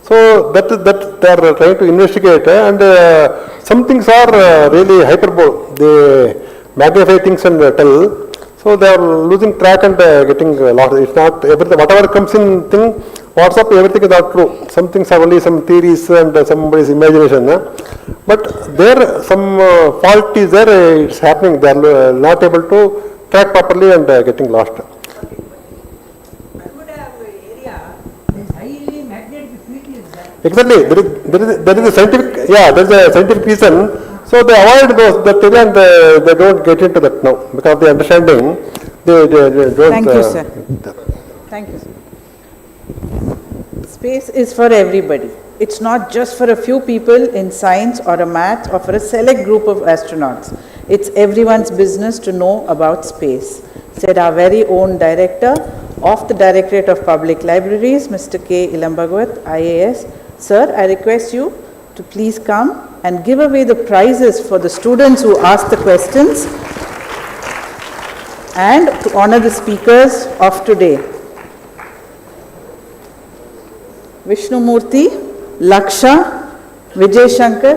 So that they are trying to investigate, and some things are really hyperbole. They magnify things and tell. So they are losing track and getting lost. It's not everything. Whatever comes in thing, WhatsApp, everything is not true. Some things are only some theories and somebody's imagination. But there some fault is there. It's happening. They are not able to track properly and getting lost. Exactly. There is a scientific, there is a scientific reason. So they avoid that area and they don't get into that now because the understanding they don't. Thank you, sir. Thank you, sir. Space is for everybody. It's not just for a few people in science or a math or for a select group of astronauts. It's everyone's business to know about space, said our very own director of the Directorate of Public Libraries, Mr. K. Ilambagwat, IAS. Sir, I request you to please come and give away the prizes for the students who asked the questions and to honor the speakers of today. Vishnu Murthy, Laksha, Vijay Shankar.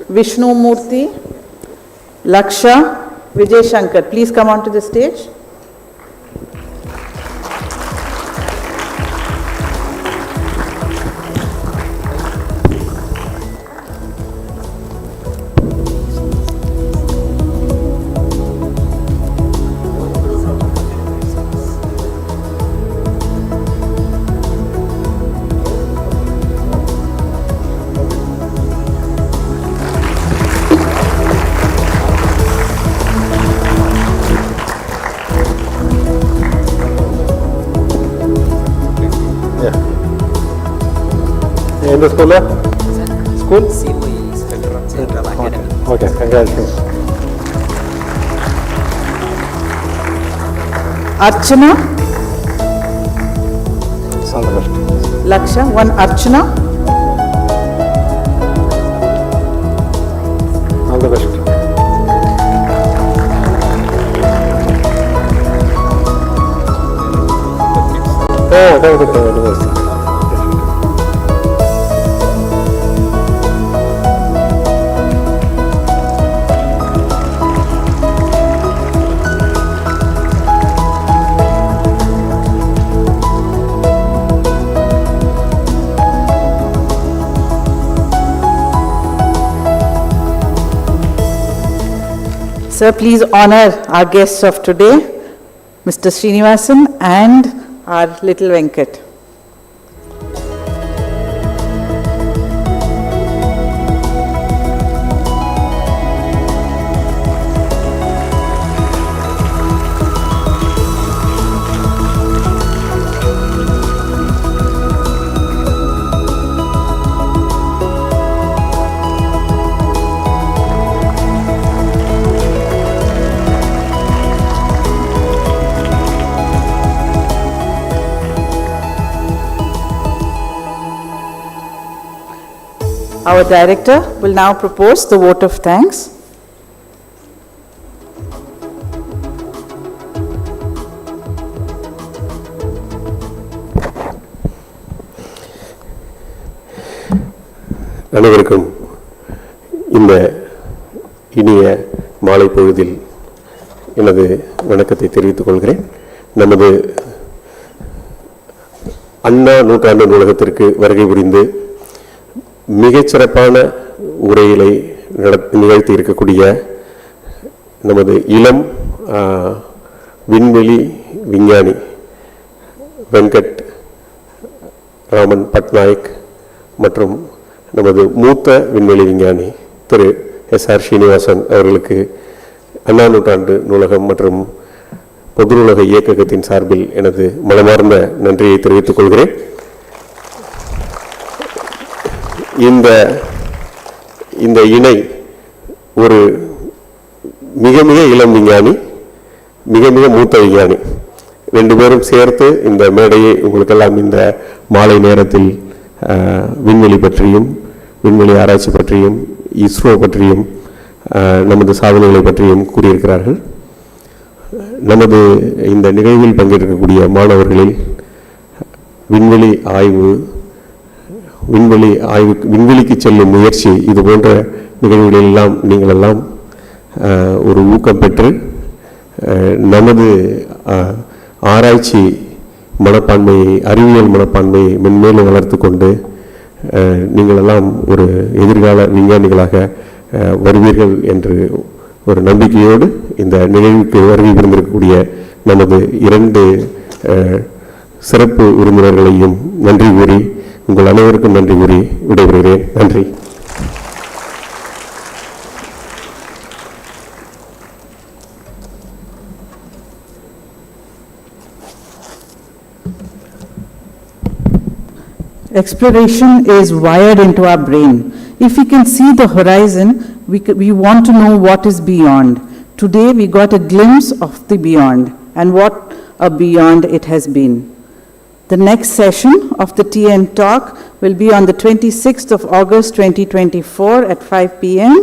Vishnu Murthy, Laksha, Vijay Shankar. Please come onto the stage. In the school? School? COE, Central Academy. Okay, congratulations. Archana, All the best. Laksha, one Archana. All the best. Oh, that was the Sir, please honor our guests of today, Mr. Srinivasan and our little Venkat. Our director will now propose the vote of thanks. அனைவருக்கும் இந்த இனிய மாலை பொழுதில் எனது வணக்கத்தை தெரிவித்துக் கொள்கிறேன். நமது அண்ணா நூற்றாண்டு நூலகத்திற்கு வருகை புரிந்து மிகச்சிறப்பான உரையிலை நிகழ்த்தி இருக்கக்கூடிய நமது இளம் விண்வெளி விஞ்ஞானி வெங்கட் ராமன் பட்நாயக் மற்றும் நமது மூத்த விண்வெளி விஞ்ஞானி திரு ஸ்ரீனிவாசன் அவர்களுக்கு அண்ணா நூற்றாண்டு நூலகம் மற்றும் பொது நூலக இயக்ககத்தின் சார்பில் எனது மனமார்ந்த நன்றியை தெரிவித்துக் கொள்கிறேன். இந்த இணை ஒரு மிக மிக இளம் விஞ்ஞானி, மிக மிக மூத்த விஞ்ஞானி, ரெண்டு பேரும் சேர்த்து இந்த மேடையை உங்களுக்கெல்லாம் இந்த மாலை நேரத்தில் விண்வெளி பற்றியும் விண்வெளி ஆராய்ச்சி பற்றியும் இஸ்ரோ பற்றியும் நமது சாதனைகளை பற்றியும் கூறியிருக்கிறார்கள். நமது இந்த நிகழ்வில் பங்கேற்கக்கூடிய மாணவர்களில் விண்வெளிக்கு செல்லும் முயற்சி இது போன்ற நிகழ்வுகளெல்லாம் நீங்களெல்லாம் ஒரு ஊக்கம் பெற்று நமது ஆராய்ச்சி மனப்பான்மையை, அறிவியல் மனப்பான்மையை மென்மேலும் வளர்த்து கொண்டு நீங்களெல்லாம் ஒரு எதிர்கால விஞ்ஞானிகளாக வருவீர்கள் என்று ஒரு நம்பிக்கையோடு இந்த நிகழ்வுக்கு வருகை புரிந்திருக்கக்கூடிய நமது 2 சிறப்பு விருந்தினர்களையும் நன்றி கூறி, உங்கள் அனைவருக்கும் நன்றி கூறி விடைபெறுகிறேன். நன்றி. Exploration is wired into our brain. If we can see the horizon, we want to know what is beyond. Today we got a glimpse of the beyond and what a beyond it has been. The next session of the TN Talk will be on the 26th of August 2024 at 5 p.m.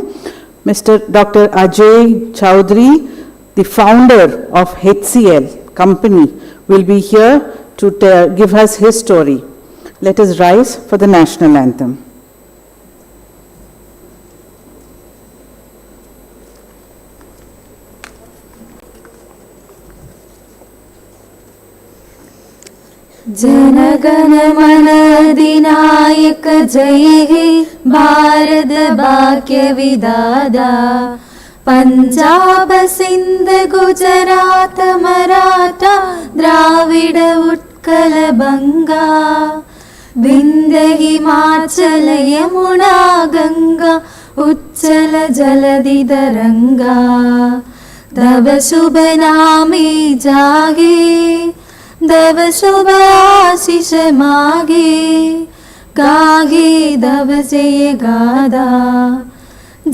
Mr. Dr. Ajay Chowdhury, the founder of HCL company, will be here to give us his story. Let us rise for the national anthem. जनगण मन अधिनायक जय हे भारत भाग्य विधाता पंजाब सिंध गुजरात मराठा द्राविड उत्कल बंगा विंध्य हिमाचल यमुना गंगा उच्चल जलधि तरंगा तव शुभ नामे जागे दव शुभ आशीष मागे गाहे दव जय गादा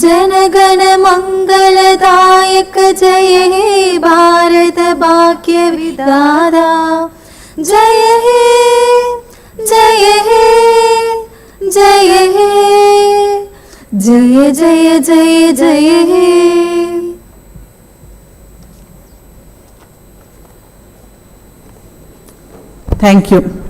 जनगण मंगलदायक जय हे भारत भाग्य विधाता जय हे जय हे जय हे जय जय जय जय हे. Thank you.